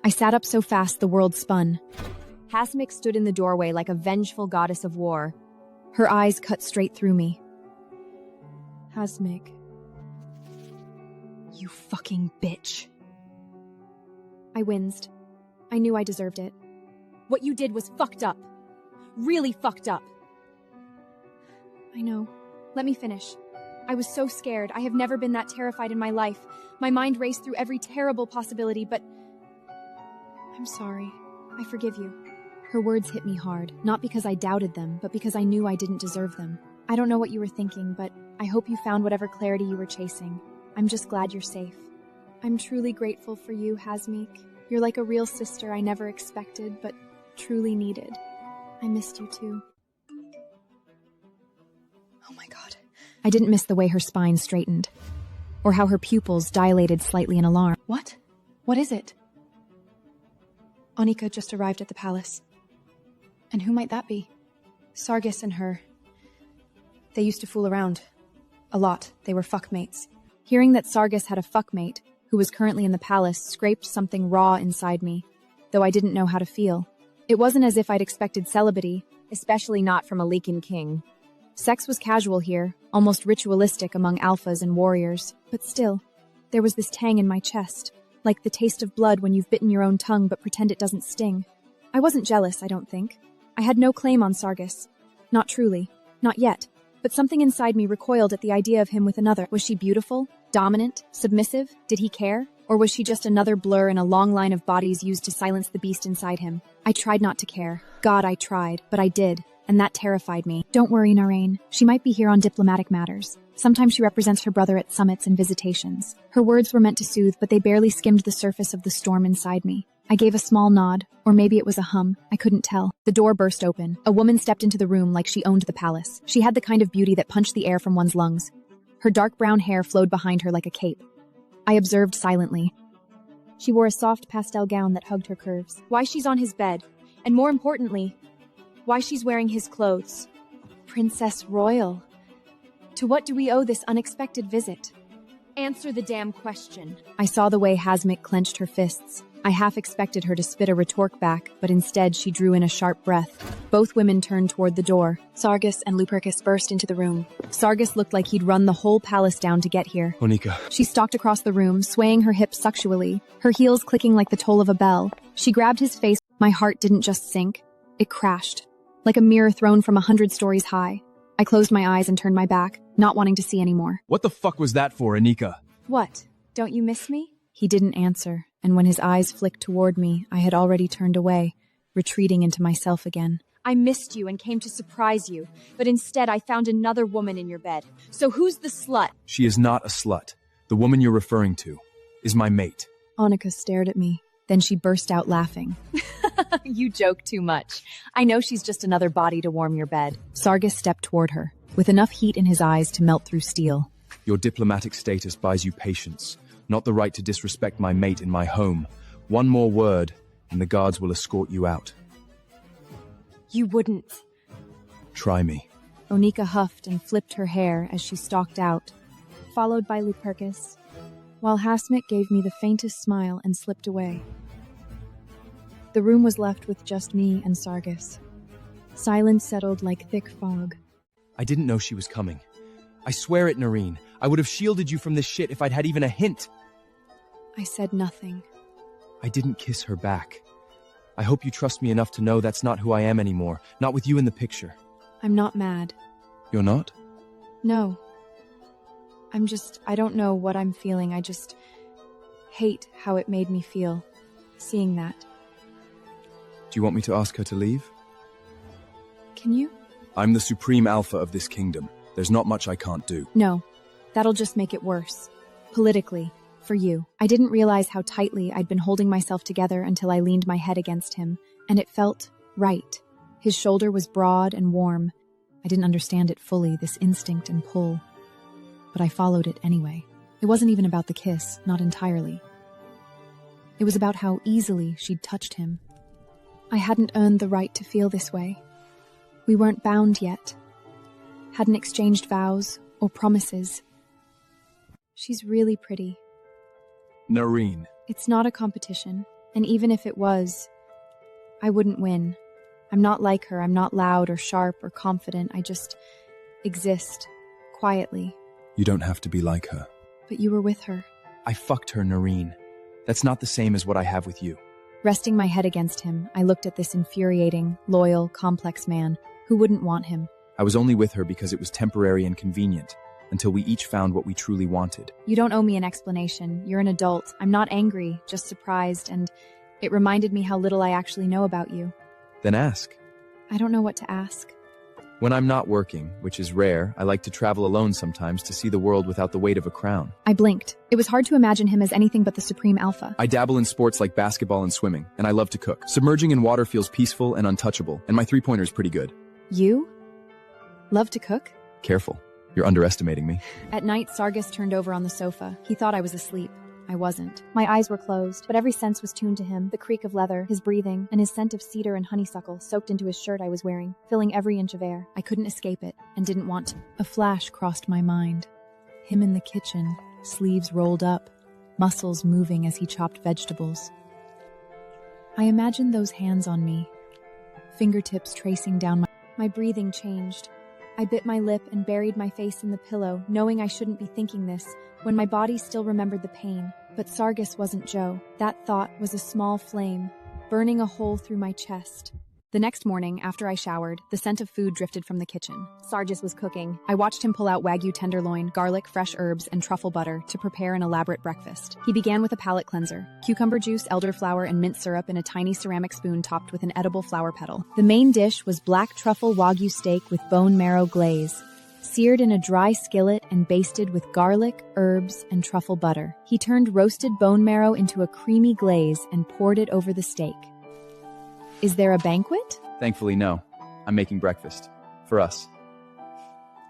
I sat up so fast the world spun. Hasmik stood in the doorway like a vengeful goddess of war. Her eyes cut straight through me. Hasmik. You fucking bitch. I winced. I knew I deserved it. What you did was fucked up. Really fucked up. I know. Let me finish. I was so scared. I have never been that terrified in my life. My mind raced through every terrible possibility, but... I'm sorry. I forgive you. Her words hit me hard, not because I doubted them, but because I knew I didn't deserve them. I don't know what you were thinking, but I hope you found whatever clarity you were chasing. I'm just glad you're safe. I'm truly grateful for you, Hasmik. You're like a real sister I never expected, but truly needed. I missed you too. Oh my god. I didn't miss the way her spine straightened, or how her pupils dilated slightly in alarm. What? What is it? Anika just arrived at the palace. And who might that be? Sargis and her. They used to fool around. A lot. They were fuckmates. Hearing that Sargis had a fuckmate, who was currently in the palace, scraped something raw inside me, though I didn't know how to feel. It wasn't as if I'd expected celibacy, especially not from a Leakin king. Sex was casual here, almost ritualistic among alphas and warriors, but still, there was this tang in my chest, like the taste of blood when you've bitten your own tongue but pretend it doesn't sting. I wasn't jealous, I don't think. I had no claim on Sargis. Not truly. Not yet. But something inside me recoiled at the idea of him with another. Was she beautiful? Dominant? Submissive? Did he care? Or was she just another blur in a long line of bodies used to silence the beast inside him? I tried not to care. God, I tried. But I did. And that terrified me. Don't worry, Narine. She might be here on diplomatic matters. Sometimes she represents her brother at summits and visitations. Her words were meant to soothe, but they barely skimmed the surface of the storm inside me. I gave a small nod, or maybe it was a hum. I couldn't tell. The door burst open. A woman stepped into the room like she owned the palace. She had the kind of beauty that punched the air from one's lungs. Her dark brown hair flowed behind her like a cape. I observed silently. She wore a soft pastel gown that hugged her curves. Why she's on his bed, and more importantly, why she's wearing his clothes. Princess Royal. To what do we owe this unexpected visit? Answer the damn question. I saw the way Hasmik clenched her fists. I half expected her to spit a retort back, but instead she drew in a sharp breath. Both women turned toward the door. Sargis and Lupercus burst into the room. Sargis looked like he'd run the whole palace down to get here. Anika. She stalked across the room, swaying her hips sexually, her heels clicking like the toll of a bell. She grabbed his face. My heart didn't just sink. It crashed, like a mirror thrown from 100 stories high. I closed my eyes and turned my back, not wanting to see anymore. What the fuck was that for, Anika? What? Don't you miss me? He didn't answer, and when his eyes flicked toward me, I had already turned away, retreating into myself again. I missed you and came to surprise you, but instead I found another woman in your bed. So who's the slut? She is not a slut. The woman you're referring to is my mate. Anika stared at me. Then she burst out laughing. You joke too much. I know she's just another body to warm your bed. Sargis stepped toward her, with enough heat in his eyes to melt through steel. Your diplomatic status buys you patience, not the right to disrespect my mate in my home. One more word, and the guards will escort you out. You wouldn't. Try me. Anika huffed and flipped her hair as she stalked out, followed by Lupercus, while Hasmik gave me the faintest smile and slipped away. The room was left with just me and Sargis. Silence settled like thick fog. I didn't know she was coming. I swear it, Narine. I would have shielded you from this shit if I'd had even a hint. I said nothing. I didn't kiss her back. I hope you trust me enough to know that's not who I am anymore, not with you in the picture. I'm not mad. You're not? No. I don't know what I'm feeling. I just hate how it made me feel, seeing that. Do you want me to ask her to leave? Can you? I'm the supreme alpha of this kingdom. There's not much I can't do. No. That'll just make it worse. Politically. For you. I didn't realize how tightly I'd been holding myself together until I leaned my head against him, and it felt right. His shoulder was broad and warm. I didn't understand it fully, this instinct and pull. but I followed it anyway. It wasn't even about the kiss, not entirely. It was about how easily she'd touched him. I hadn't earned the right to feel this way. We weren't bound yet. Hadn't exchanged vows or promises. She's really pretty. Narine. It's not a competition, and even if it was, I wouldn't win. I'm not like her. I'm not loud or sharp or confident. I just exist, quietly. You don't have to be like her. But you were with her. I fucked her, Narine. That's not the same as what I have with you. Resting my head against him, I looked at this infuriating, loyal, complex man. Who wouldn't want him? I was only with her because it was temporary and convenient, until we each found what we truly wanted. You don't owe me an explanation. You're an adult. I'm not angry, just surprised, and it reminded me how little I actually know about you. Then ask. I don't know what to ask. When I'm not working, which is rare, I like to travel alone sometimes to see the world without the weight of a crown. I blinked. It was hard to imagine him as anything but the supreme alpha. I dabble in sports like basketball and swimming, and I love to cook. Submerging in water feels peaceful and untouchable, and my three-pointer's pretty good. You? Love to cook? Careful. You're underestimating me. At night, Sargis turned over on the sofa. He thought I was asleep. I wasn't. My eyes were closed, but every sense was tuned to him. The creak of leather, his breathing, and his scent of cedar and honeysuckle soaked into his shirt I was wearing, filling every inch of air. I couldn't escape it, and didn't want to. A flash crossed my mind. Him in the kitchen, sleeves rolled up, muscles moving as he chopped vegetables. I imagined those hands on me, fingertips tracing down my breathing changed. I bit my lip and buried my face in the pillow, knowing I shouldn't be thinking this, when my body still remembered the pain. But Sargis wasn't Joe. That thought was a small flame, burning a hole through my chest. The next morning, after I showered, the scent of food drifted from the kitchen. Sargis was cooking. I watched him pull out Wagyu tenderloin, garlic, fresh herbs, and truffle butter to prepare an elaborate breakfast. He began with a palate cleanser: cucumber juice, elderflower, and mint syrup in a tiny ceramic spoon topped with an edible flower petal. The main dish was black truffle Wagyu steak with bone marrow glaze, seared in a dry skillet and basted with garlic, herbs, and truffle butter. He turned roasted bone marrow into a creamy glaze and poured it over the steak. Is there a banquet? Thankfully, no. I'm making breakfast. For us.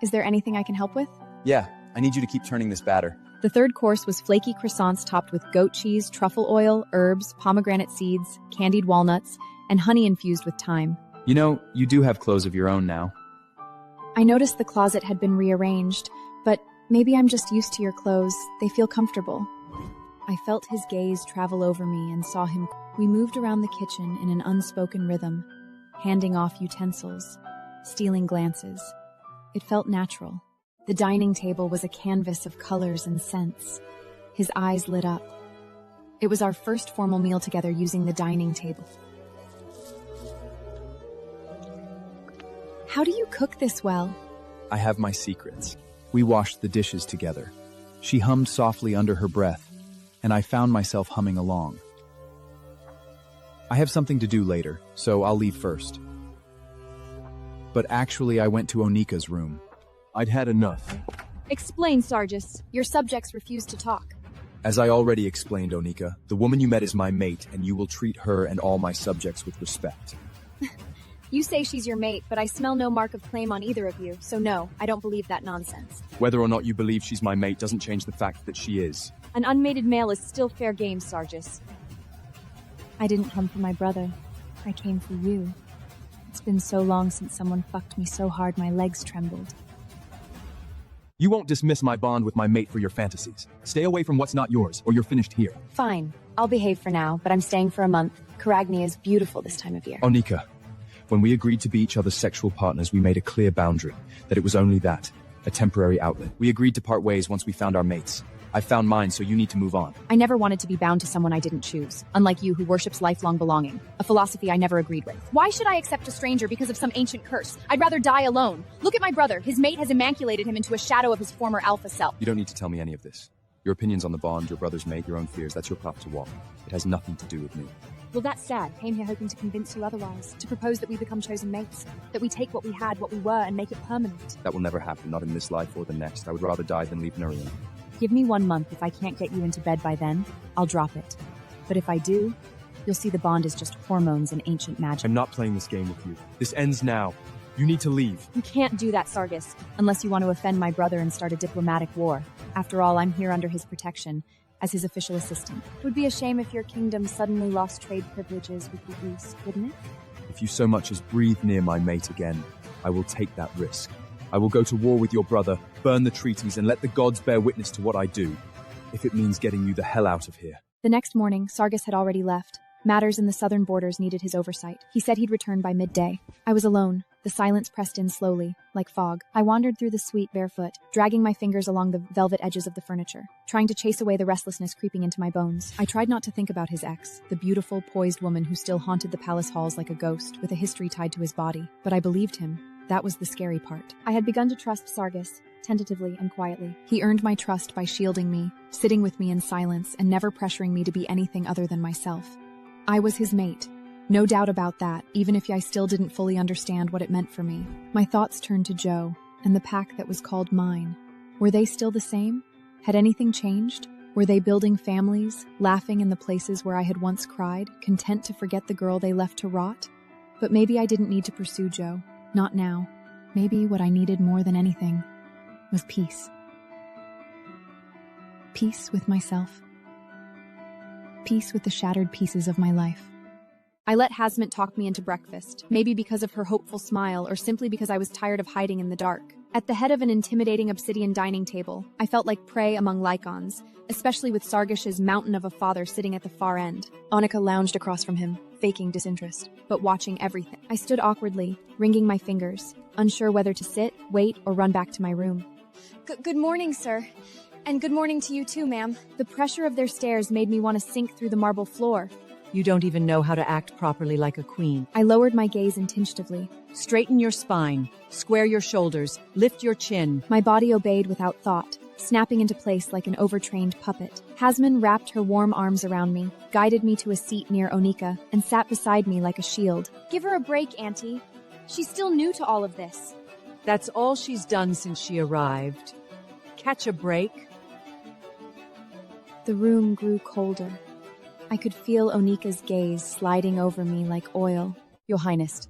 Is there anything I can help with? Yeah, I need you to keep turning this batter. The third course was flaky croissants topped with goat cheese, truffle oil, herbs, pomegranate seeds, candied walnuts, and honey infused with thyme. You know, you do have clothes of your own now. I noticed the closet had been rearranged, but maybe I'm just used to your clothes. They feel comfortable. I felt his gaze travel over me and saw him. We moved around the kitchen in an unspoken rhythm, handing off utensils, stealing glances. It felt natural. The dining table was a canvas of colors and scents. His eyes lit up. It was our first formal meal together using the dining table. How do you cook this well? I have my secrets. We washed the dishes together. She hummed softly under her breath, and I found myself humming along. I have something to do later, so I'll leave first. But actually, I went to Onika's room. I'd had enough. Explain, Sargis. Your subjects refuse to talk. As I already explained, Onika, the woman you met is my mate, and you will treat her and all my subjects with respect. You say she's your mate, but I smell no mark of claim on either of you, so no, I don't believe that nonsense. Whether or not you believe she's my mate doesn't change the fact that she is. An unmated male is still fair game, Sargis. I didn't come for my brother. I came for you. It's been so long since someone fucked me so hard my legs trembled. You won't dismiss my bond with my mate for your fantasies. Stay away from what's not yours, or you're finished here. Fine. I'll behave for now, but I'm staying for a month. Khragnir is beautiful this time of year. Onika, when we agreed to be each other's sexual partners, we made a clear boundary, that it was only that, a temporary outlet. We agreed to part ways once we found our mates. I found mine, so you need to move on. I never wanted to be bound to someone I didn't choose, unlike you who worships lifelong belonging, a philosophy I never agreed with. Why should I accept a stranger because of some ancient curse? I'd rather die alone. Look at my brother. His mate has emasculated him into a shadow of his former alpha self. You don't need to tell me any of this. Your opinions on the bond, your brother's mate, your own fears, that's your path to walk. It has nothing to do with me. Well, that's sad. Came here hoping to convince you otherwise, to propose that we become chosen mates, that we take what we had, what we were, and make it permanent. That will never happen, not in this life or the next. I would rather die than leave Narine. Give me 1 month. If I can't get you into bed by then, I'll drop it. But if I do, you'll see the bond is just hormones and ancient magic. I'm not playing this game with you. This ends now. You need to leave. You can't do that, Sargis, unless you want to offend my brother and start a diplomatic war. After all, I'm here under his protection, as his official assistant. It would be a shame if your kingdom suddenly lost trade privileges with the East, wouldn't it? If you so much as breathe near my mate again, I will take that risk. I will go to war with your brother, burn the treaties, and let the gods bear witness to what I do, if it means getting you the hell out of here. The next morning, Sargis had already left. Matters in the southern borders needed his oversight. He said he'd return by midday. I was alone. The silence pressed in slowly, like fog. I wandered through the suite barefoot, dragging my fingers along the velvet edges of the furniture, trying to chase away the restlessness creeping into my bones. I tried not to think about his ex, the beautiful, poised woman who still haunted the palace halls like a ghost, with a history tied to his body. But I believed him. That was the scary part. I had begun to trust Sargis, tentatively and quietly. He earned my trust by shielding me, sitting with me in silence, and never pressuring me to be anything other than myself. I was his mate. No doubt about that, even if I still didn't fully understand what it meant for me. My thoughts turned to Joe, and the pack that was called mine. Were they still the same? Had anything changed? Were they building families, laughing in the places where I had once cried, content to forget the girl they left to rot? But maybe I didn't need to pursue Joe. Not now. Maybe what I needed more than anything was peace. Peace with myself. Peace with the shattered pieces of my life. I let Hasmit talk me into breakfast, maybe because of her hopeful smile or simply because I was tired of hiding in the dark. At the head of an intimidating obsidian dining table, I felt like prey among lycons, especially with Sargis's mountain of a father sitting at the far end. Annika lounged across from him, faking disinterest, but watching everything. I stood awkwardly, wringing my fingers, unsure whether to sit, wait, or run back to my room. Good morning, sir. And good morning to you too, ma'am. The pressure of their stares made me want to sink through the marble floor. You don't even know how to act properly like a queen. I lowered my gaze instinctively. Straighten your spine, square your shoulders, lift your chin. My body obeyed without thought, snapping into place like an overtrained puppet. Hasmin wrapped her warm arms around me, guided me to a seat near Onika, and sat beside me like a shield. Give her a break, Auntie. She's still new to all of this. That's all she's done since she arrived. Catch a break. The room grew colder. I could feel Onika's gaze sliding over me like oil. Your Highness,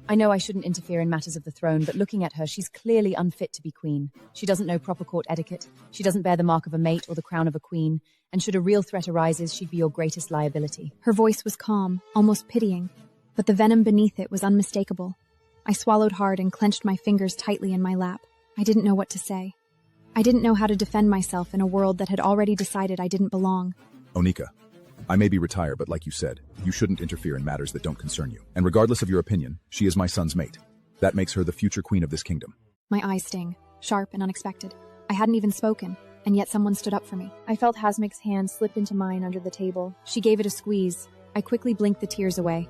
I know I shouldn't interfere in matters of the throne, but looking at her, she's clearly unfit to be queen. She doesn't know proper court etiquette. She doesn't bear the mark of a mate or the crown of a queen. And should a real threat arises, she'd be your greatest liability. Her voice was calm, almost pitying, but the venom beneath it was unmistakable. I swallowed hard and clenched my fingers tightly in my lap. I didn't know what to say. I didn't know how to defend myself in a world that had already decided I didn't belong. Onika, I may be retired, but like you said, you shouldn't interfere in matters that don't concern you. And regardless of your opinion, she is my son's mate. That makes her the future queen of this kingdom. My eyes sting, sharp and unexpected. I hadn't even spoken, and yet someone stood up for me. I felt Hasmik's hand slip into mine under the table. She gave it a squeeze. I quickly blinked the tears away.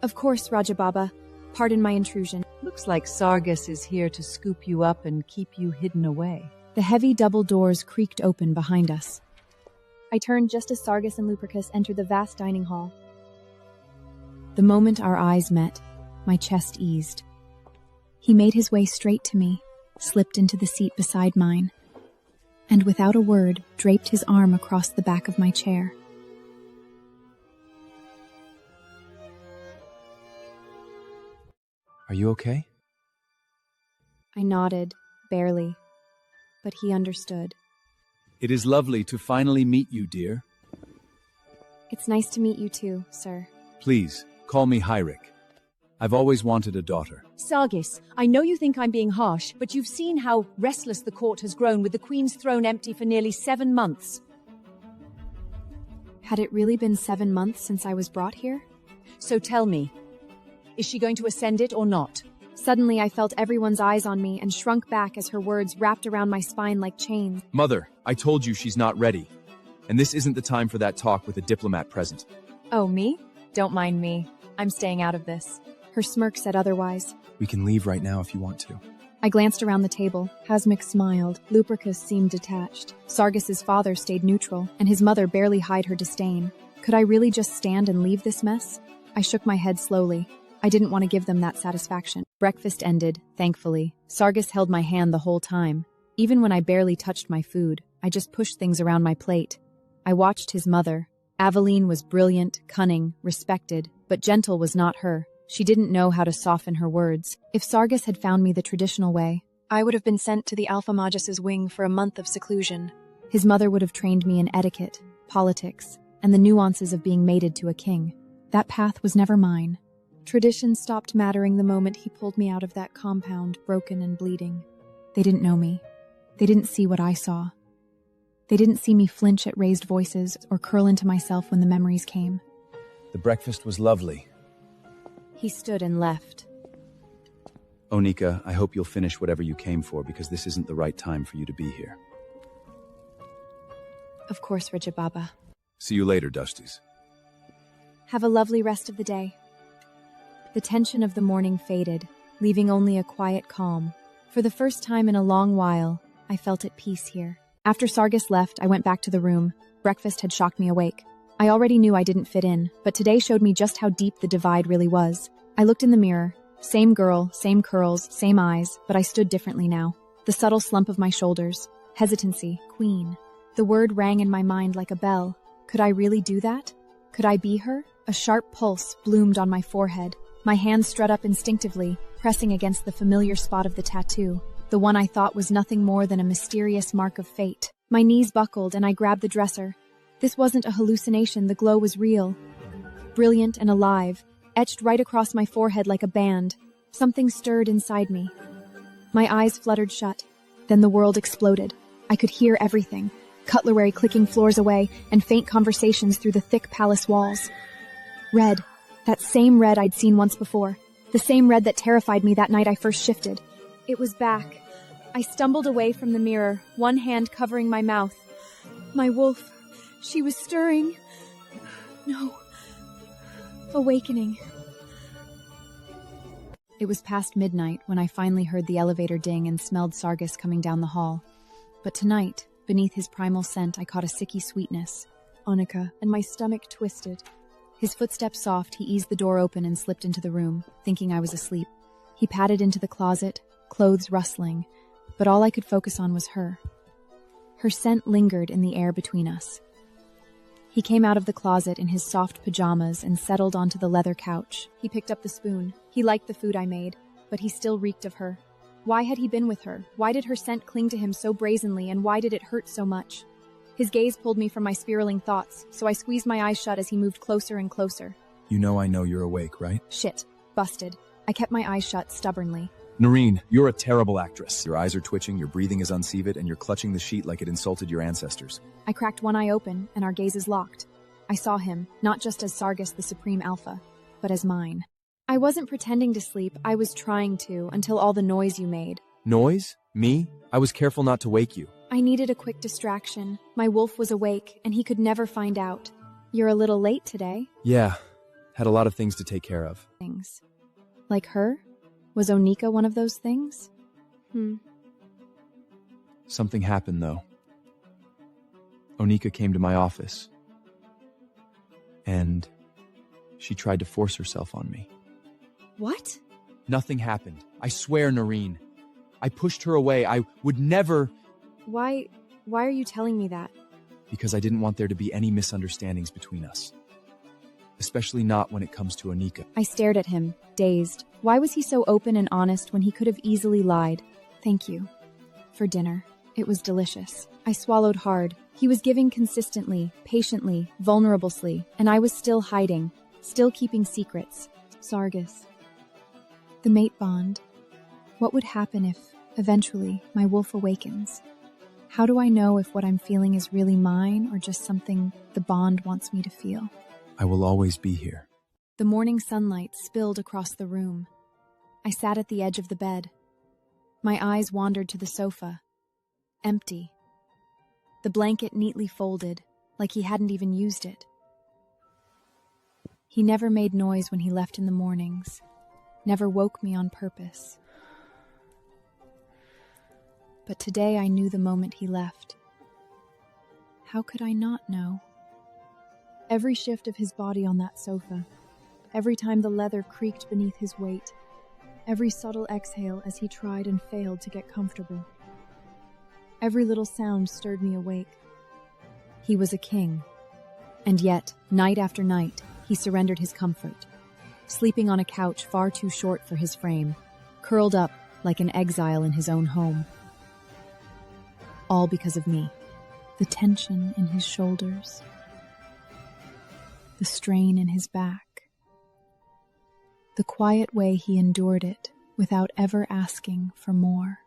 Of course, Raja Baba. Pardon my intrusion. Looks like Sargis is here to scoop you up and keep you hidden away. The heavy double doors creaked open behind us. I turned just as Sargis and Lupercus entered the vast dining hall. The moment our eyes met, my chest eased. He made his way straight to me, slipped into the seat beside mine, and without a word, draped his arm across the back of my chair. Are you okay? I nodded, barely, but he understood. It is lovely to finally meet you, dear. It's nice to meet you too, sir. Please, call me Hyrik. I've always wanted a daughter. Sargis, I know you think I'm being harsh, but you've seen how restless the court has grown with the Queen's throne empty for nearly 7 months. Had it really been 7 months since I was brought here? So tell me, is she going to ascend it or not? Suddenly, I felt everyone's eyes on me and shrunk back as her words wrapped around my spine like chains. Mother, I told you she's not ready. And this isn't the time for that talk with a diplomat present. Oh, me? Don't mind me. I'm staying out of this. Her smirk said otherwise. We can leave right now if you want to. I glanced around the table. Hasmik smiled. Lupercus seemed detached. Sargis's father stayed neutral, and his mother barely hid her disdain. Could I really just stand and leave this mess? I shook my head slowly. I didn't want to give them that satisfaction. Breakfast ended, thankfully. Sargis held my hand the whole time. Even when I barely touched my food, I just pushed things around my plate. I watched his mother. Aveline was brilliant, cunning, respected, but gentle was not her. She didn't know how to soften her words. If Sargis had found me the traditional way, I would have been sent to the Alpha Magus' wing for a month of seclusion. his mother would have trained me in etiquette, politics, and the nuances of being mated to a king. That path was never mine. Tradition stopped mattering the moment he pulled me out of that compound, broken and bleeding. They didn't know me. They didn't see what I saw. They didn't see me flinch at raised voices or curl into myself when the memories came. The breakfast was lovely. He stood and left. Onika, I hope you'll finish whatever you came for, because this isn't the right time for you to be here. Of course, Rajababa. See you later, Dusties. Have a lovely rest of the day. The tension of the morning faded, leaving only a quiet calm. For the first time in a long while, I felt at peace here. After Sargis left, I went back to the room. Breakfast had shocked me awake. I already knew I didn't fit in, but today showed me just how deep the divide really was. I looked in the mirror. Same girl, same curls, same eyes, but I stood differently now. The subtle slump of my shoulders. Hesitancy. Queen. The word rang in my mind like a bell. Could I really do that? Could I be her? A sharp pulse bloomed on my forehead. My hand strut up instinctively, pressing against the familiar spot of the tattoo, the one I thought was nothing more than a mysterious mark of fate. My knees buckled and I grabbed the dresser. This wasn't a hallucination, the glow was real. Brilliant and alive, etched right across my forehead like a band. Something stirred inside me. My eyes fluttered shut. Then the world exploded. I could hear everything. Cutlery clicking floors away, and faint conversations through the thick palace walls. Red. That same red I'd seen once before. The same red that terrified me that night I first shifted. It was back. I stumbled away from the mirror, one hand covering my mouth. My wolf. She was stirring. No. Awakening. It was past midnight when I finally heard the elevator ding and smelled Sargis coming down the hall. But tonight, beneath his primal scent, I caught a sicky sweetness. Onika, and my stomach twisted. His footsteps soft, he eased the door open and slipped into the room, thinking I was asleep. He padded into the closet, clothes rustling, but all I could focus on was her. Her scent lingered in the air between us. He came out of the closet in his soft pajamas and settled onto the leather couch. He picked up the spoon. He liked the food I made, but he still reeked of her. Why had he been with her? Why did her scent cling to him so brazenly, and why did it hurt so much? His gaze pulled me from my spiraling thoughts, so I squeezed my eyes shut as he moved closer and closer. You know I know you're awake, right? Shit. Busted. I kept my eyes shut stubbornly. Narine, you're a terrible actress. Your eyes are twitching, your breathing is unseen, and you're clutching the sheet like it insulted your ancestors. I cracked one eye open, and our gazes locked. I saw him, not just as Sargis the Supreme Alpha, but as mine. I wasn't pretending to sleep, I was trying to, until all the noise you made. Noise? Me? I was careful not to wake you. I needed a quick distraction. My wolf was awake, and he could never find out. You're a little late today. Yeah, had a lot of things to take care of. Things. Like her? Was Onika one of those things? Something happened, though. Onika came to my office, and she tried to force herself on me. What? Nothing happened. I swear, Narine. I pushed her away. I would never... Why are you telling me that? Because I didn't want there to be any misunderstandings between us. Especially not when it comes to Onika. I stared at him, dazed. Why was he so open and honest when he could have easily lied? Thank you. For dinner. It was delicious. I swallowed hard. He was giving consistently, patiently, vulnerably, and I was still hiding, still keeping secrets. Sargis. The mate bond. What would happen if, eventually, my wolf awakens? How do I know if what I'm feeling is really mine or just something the bond wants me to feel? I will always be here. The morning sunlight spilled across the room. I sat at the edge of the bed. My eyes wandered to the sofa. Empty. The blanket neatly folded, like he hadn't even used it. He never made noise when he left in the mornings, never woke me on purpose. But today I knew the moment he left. How could I not know? Every shift of his body on that sofa, every time the leather creaked beneath his weight, every subtle exhale as he tried and failed to get comfortable. Every little sound stirred me awake. He was a king, and yet, night after night, he surrendered his comfort. sleeping on a couch far too short for his frame, curled up like an exile in his own home. All because of me. The tension in his shoulders, the strain in his back, the quiet way he endured it without ever asking for more.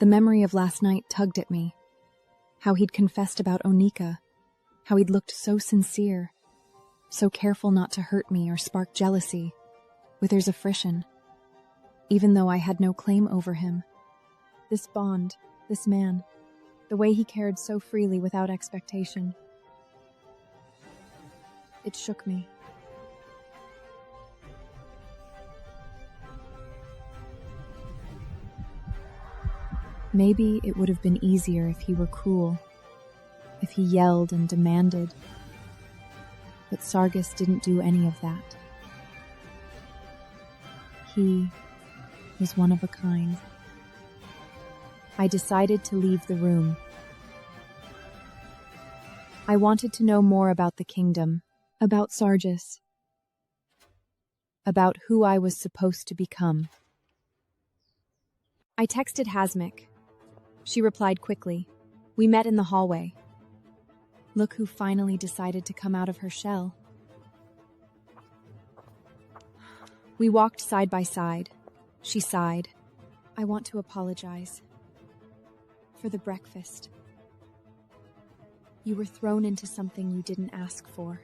The memory of last night tugged at me, how he'd confessed about Onika, how he'd looked so sincere, so careful not to hurt me or spark jealousy, withers of frisson, even though I had no claim over him. This bond, this man, the way he cared so freely without expectation. It shook me. Maybe it would have been easier if he were cruel, if he yelled and demanded. But Sargis didn't do any of that. He was one of a kind. I decided to leave the room. I wanted to know more about the kingdom, about Sargis, about who I was supposed to become. I texted Hasmik. She replied quickly. We met in the hallway. Look who finally decided to come out of her shell. We walked side by side. She sighed. I want to apologize. For the breakfast. You were thrown into something you didn't ask for.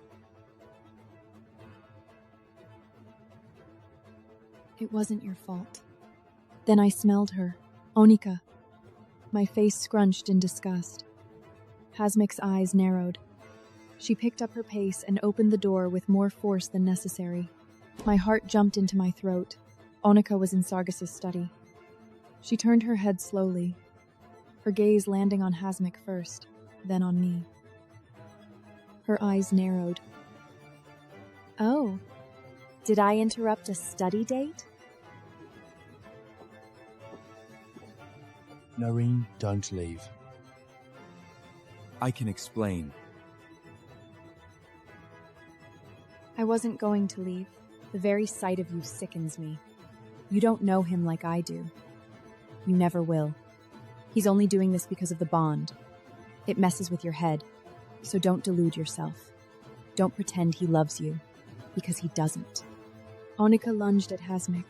It wasn't your fault. Then I smelled her. Onika. My face scrunched in disgust. Hasmik's eyes narrowed. She picked up her pace and opened the door with more force than necessary. My heart jumped into my throat. Onika was in Sargis's study. She turned her head slowly, her gaze landing on Hasmik first, then on me. Her eyes narrowed. Oh, did I interrupt a study date? Narine, don't leave. I can explain. I wasn't going to leave. The very sight of you sickens me. You don't know him like I do. You never will. He's only doing this because of the bond. It messes with your head, so don't delude yourself. Don't pretend he loves you, because he doesn't. Onika lunged at Hasmik.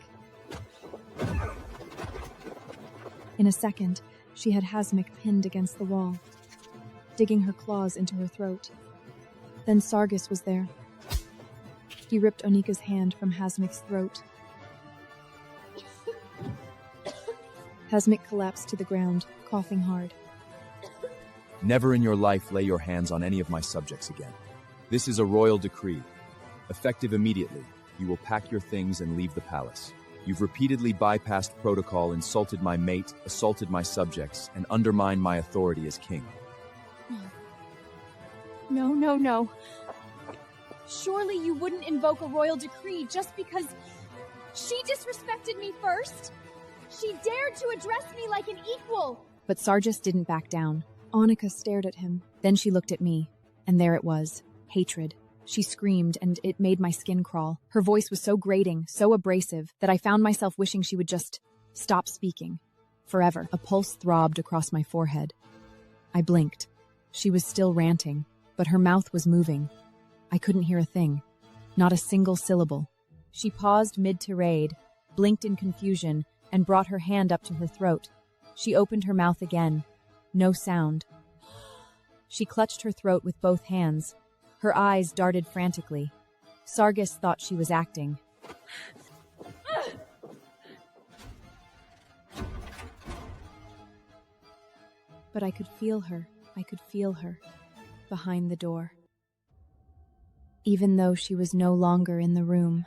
In a second, she had Hasmik pinned against the wall, digging her claws into her throat. Then Sargis was there. He ripped Onika's hand from Hasmik's throat. Hasmik collapsed to the ground, coughing hard. Never in your life lay your hands on any of my subjects again. This is a royal decree. Effective immediately, you will pack your things and leave the palace. You've repeatedly bypassed protocol, insulted my mate, assaulted my subjects, and undermined my authority as king. No. Surely you wouldn't invoke a royal decree just because she disrespected me first? She dared to address me like an equal! But Sargis didn't back down. Onika stared at him. Then she looked at me, and there it was. Hatred. She screamed, and it made my skin crawl. Her voice was so grating, so abrasive, that I found myself wishing she would just stop speaking. Forever. A pulse throbbed across my forehead. I blinked. She was still ranting, but her mouth was moving. I couldn't hear a thing. Not a single syllable. She paused mid-tirade, blinked in confusion, and brought her hand up to her throat. She opened her mouth again. No sound. She clutched her throat with both hands. Her eyes darted frantically. Sargis thought she was acting. But I could feel her. Behind the door. Even though she was no longer in the room.